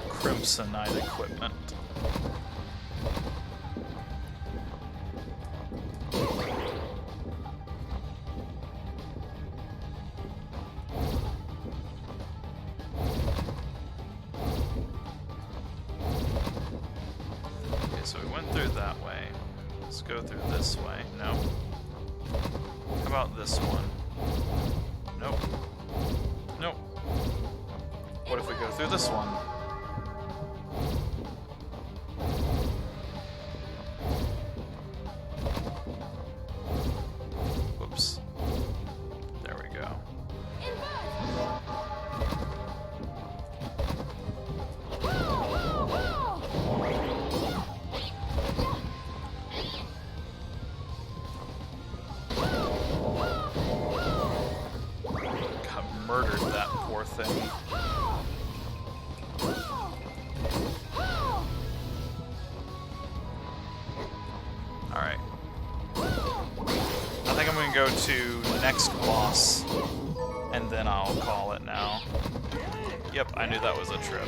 Crimsonite equipment. Okay, so we went through that way. Let's go through this way. No. How about this one? Nope. Nope. What if we go through this one? Whoops. There we go. Murdered that poor thing. Alright. I think I'm gonna go to next boss, and then I'll call it now. Yep, I knew that was a trip.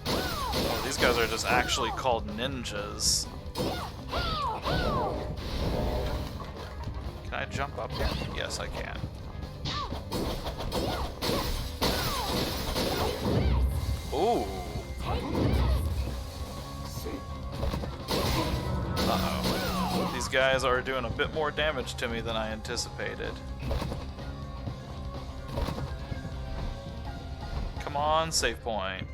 Oh, these guys are just actually called ninjas. Can I jump up here? Yes, I can. Ooh. Uh-oh. These guys are doing a bit more damage to me than I anticipated. Come on, save point.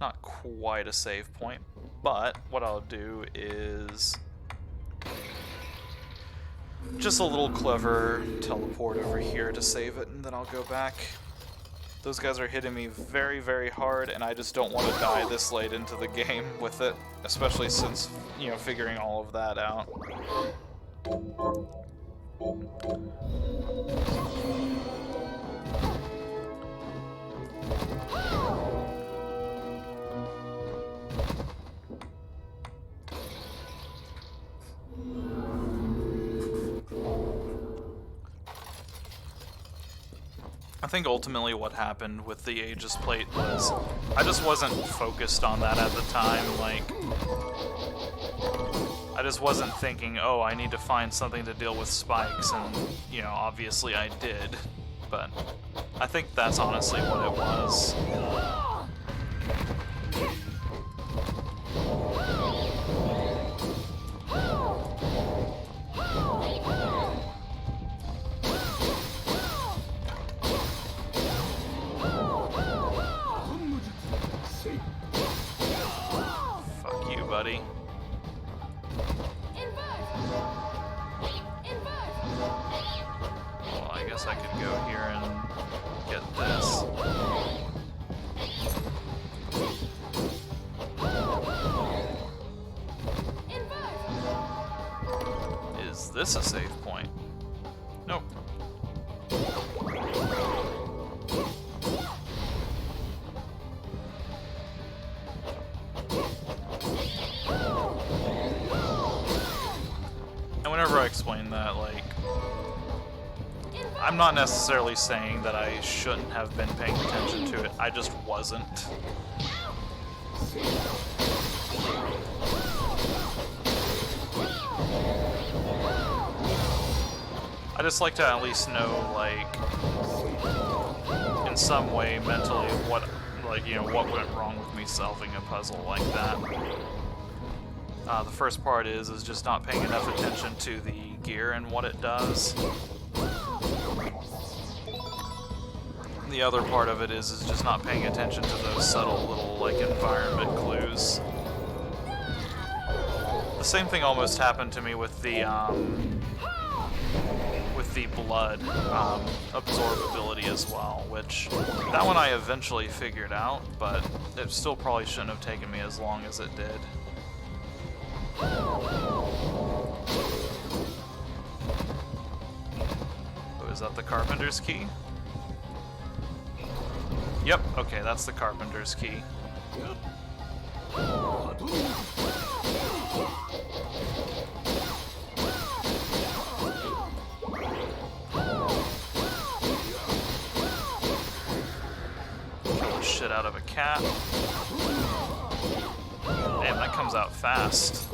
Not quite a save point, but what I'll do is just a little clever teleport over here to save it, and then I'll go back. Those guys are hitting me very, very hard, and I just don't want to die this late into the game with it, especially since, you know, figuring all of that out. I think ultimately what happened with the Aegis plate was I just wasn't focused on that at the time. Like, I just wasn't thinking, oh, I need to find something to deal with spikes, and, you know, obviously I did. But I think that's honestly what it was. Buddy. Well, I guess I could go here and get this. this a save point? Nope. And whenever I explain that, like, I'm not necessarily saying that I shouldn't have been paying attention to it, I just wasn't. I just like to at least know, like, in some way mentally what, like, you know, what went wrong with me solving a puzzle like that. The first part is just not paying enough attention to the gear and what it does. The other part of it is just not paying attention to those subtle little, like, environment clues. The same thing almost happened to me with the blood absorbability as well, which that one I eventually figured out, but it still probably shouldn't have taken me as long as it did. Oh, is that the Carpenter's Key? Yep, okay, that's the Carpenter's Key. Kill the shit out of a cat. Damn, that comes out fast.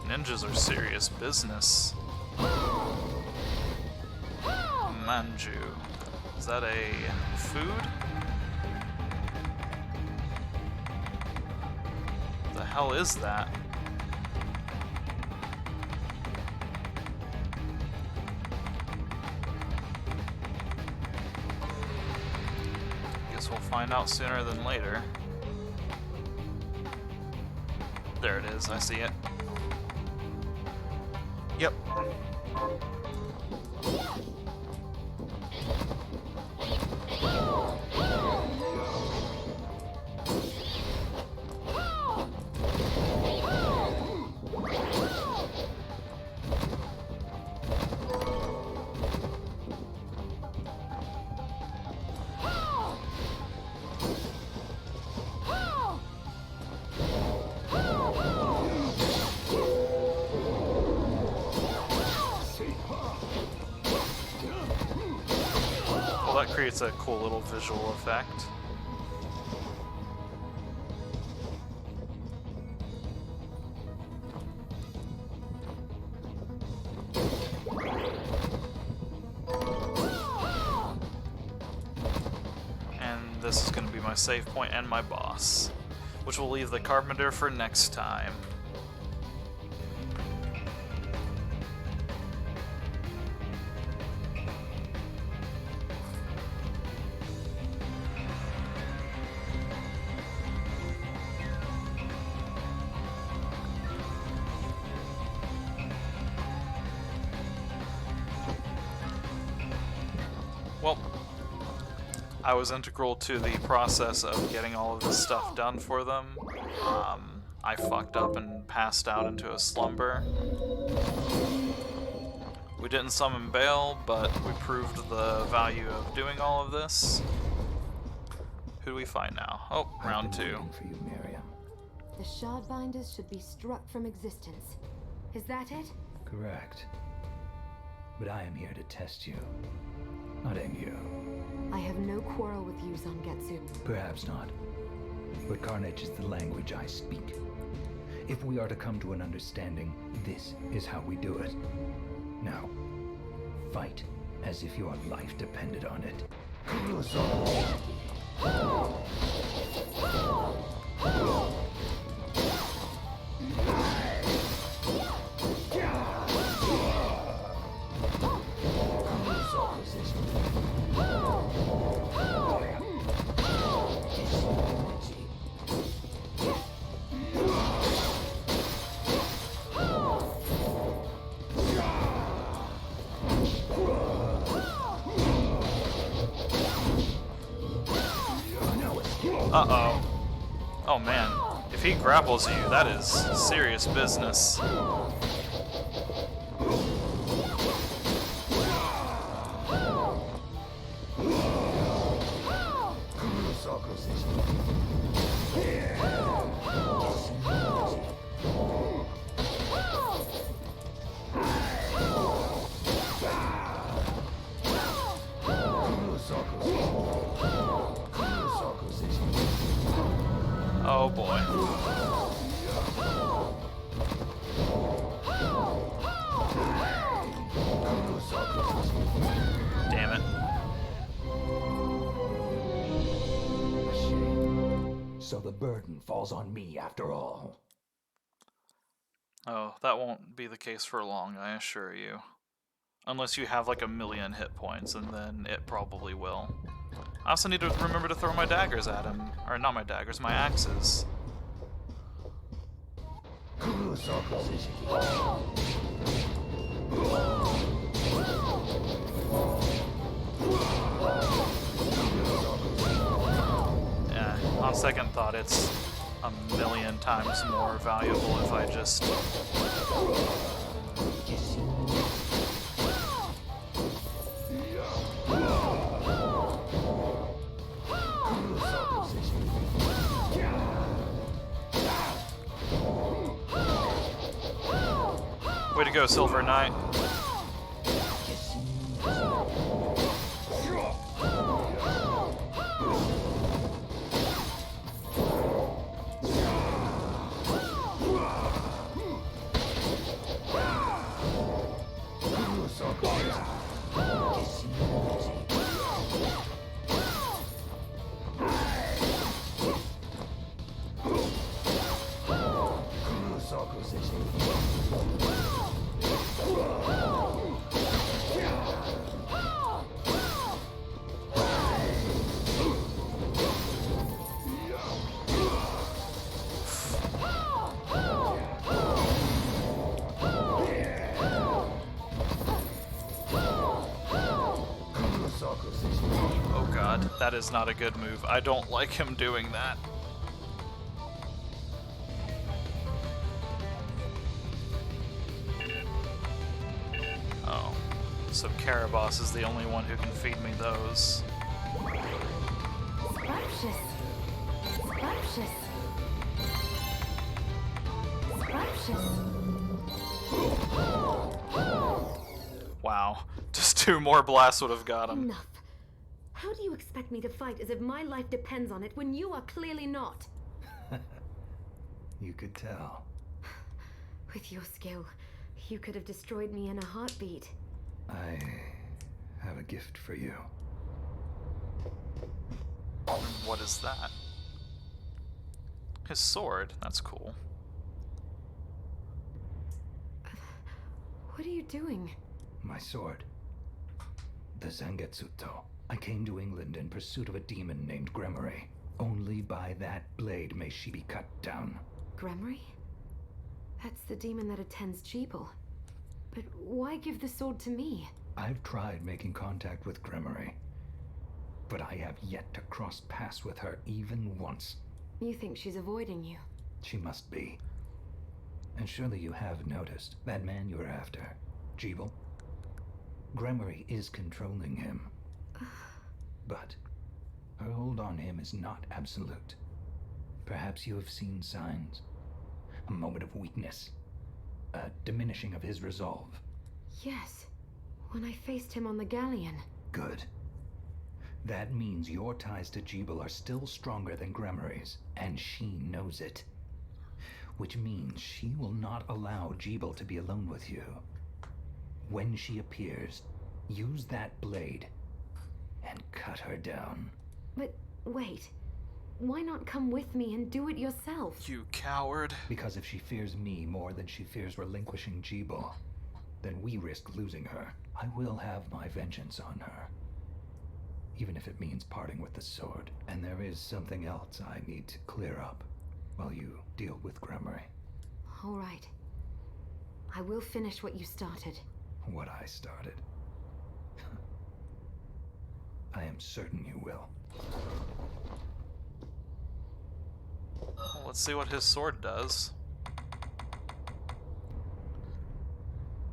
Ninjas are serious business. Manju. Is that a food? What the hell is that? Guess we'll find out sooner than later. There it is, I see it. Yep. Creates a cool little visual effect. And this is going to be my save point and my boss, which will leave the Carpenter for next time. Well, I was integral to the process of getting all of this stuff done for them. I fucked up and passed out into a slumber. We didn't summon Bale, but we proved the value of doing all of this. Who do we find now? Oh, round 2. For you, Miriam. The Shardbinders should be struck from existence. Is that it? Correct. But I am here to test you, not aim you. I have no quarrel with you, Zangetsu. Perhaps not. But carnage is the language I speak. If we are to come to an understanding, this is how we do it. Now, fight as if your life depended on it. Uh-oh. Oh man. If he grapples you, that is serious business. Oh boy. Damn it. A shame. So the burden falls on me after all. Oh, that won't be the case for long, I assure you. Unless you have like 1,000,000 hit points, and then it probably will. I also need to remember to throw my daggers at him. Or not my daggers, my axes. Yeah, on second thought, it's 1,000,000 times more valuable if I just... Way to go, Silver Knight. Oh god, that is not a good move. I don't like him doing that. Oh, so Karabas is the only one who can feed me those. Scrumptious. Scrumptious. Scrumptious. Wow, just 2 more blasts would have got him. Enough. How do you expect me to fight as if my life depends on it when you are clearly not? You could tell. With your skill, you could have destroyed me in a heartbeat. I have a gift for you. What is that? His sword, that's cool. What are you doing? My sword. The Zangetsuto. I came to England in pursuit of a demon named Gremory. Only by that blade may she be cut down. Gremory? That's the demon that attends Jeeble. But why give the sword to me? I've tried making contact with Gremory, but I have yet to cross paths with her even once. You think she's avoiding you? She must be. And surely you have noticed that man you're after, Jeeble? Gremory is controlling him. But her hold on him is not absolute. Perhaps you have seen signs. A moment of weakness. A diminishing of his resolve. Yes. When I faced him on the galleon. Good. That means your ties to Jeeble are still stronger than Gremory's, and she knows it. Which means she will not allow Jeeble to be alone with you. When she appears, use that blade and cut her down. But wait. Why not come with me and do it yourself? You coward. Because if she fears me more than she fears relinquishing Jeeble, then we risk losing her. I will have my vengeance on her. Even if it means parting with the sword. And there is something else I need to clear up while you deal with Gremory. All right. I will finish what you started. What I started. I am certain you will. let's see what his sword does.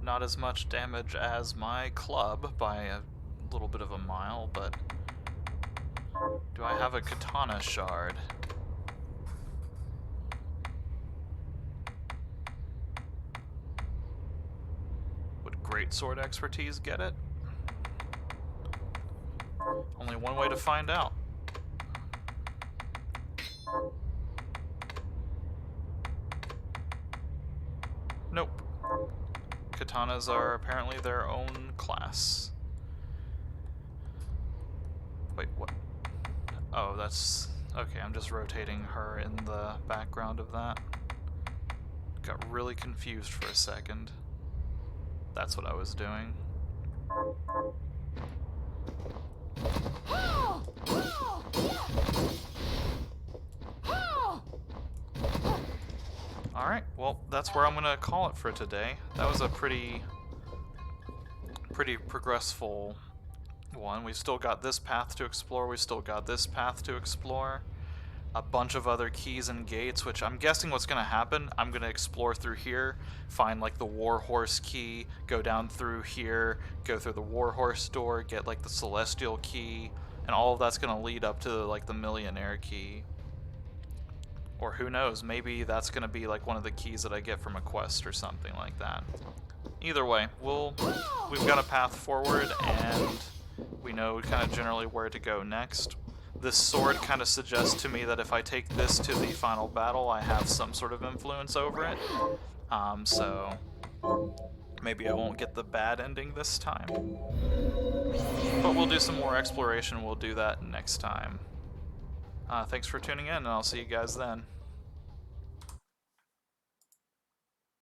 Not as much damage as my club by a little bit of a mile, but do I have a katana shard? Would greatsword expertise get it? Only one way to find out. Nope. Katanas are apparently their own class. Wait, what? Oh, that's... Okay, I'm just rotating her in the background of that. Got really confused for a second. That's what I was doing. Alright, well, that's where I'm gonna call it for today. That was a pretty progressful one. We've still got this path to explore, we've still got this path to explore. A bunch of other keys and gates, which I'm guessing what's gonna happen, I'm gonna explore through here, find like the Warhorse key, go down through here, go through the Warhorse door, get like the Celestial key, and all of that's gonna lead up to like the Millionaire key. Or who knows, maybe that's gonna be like one of the keys that I get from a quest or something like that. Either way, we've got a path forward and we know kind of generally where to go next. This sword kind of suggests to me that if I take this to the final battle, I have some sort of influence over it. So maybe I won't get the bad ending this time. But we'll do some more exploration, we'll do that next time. Thanks for tuning in, and I'll see you guys then.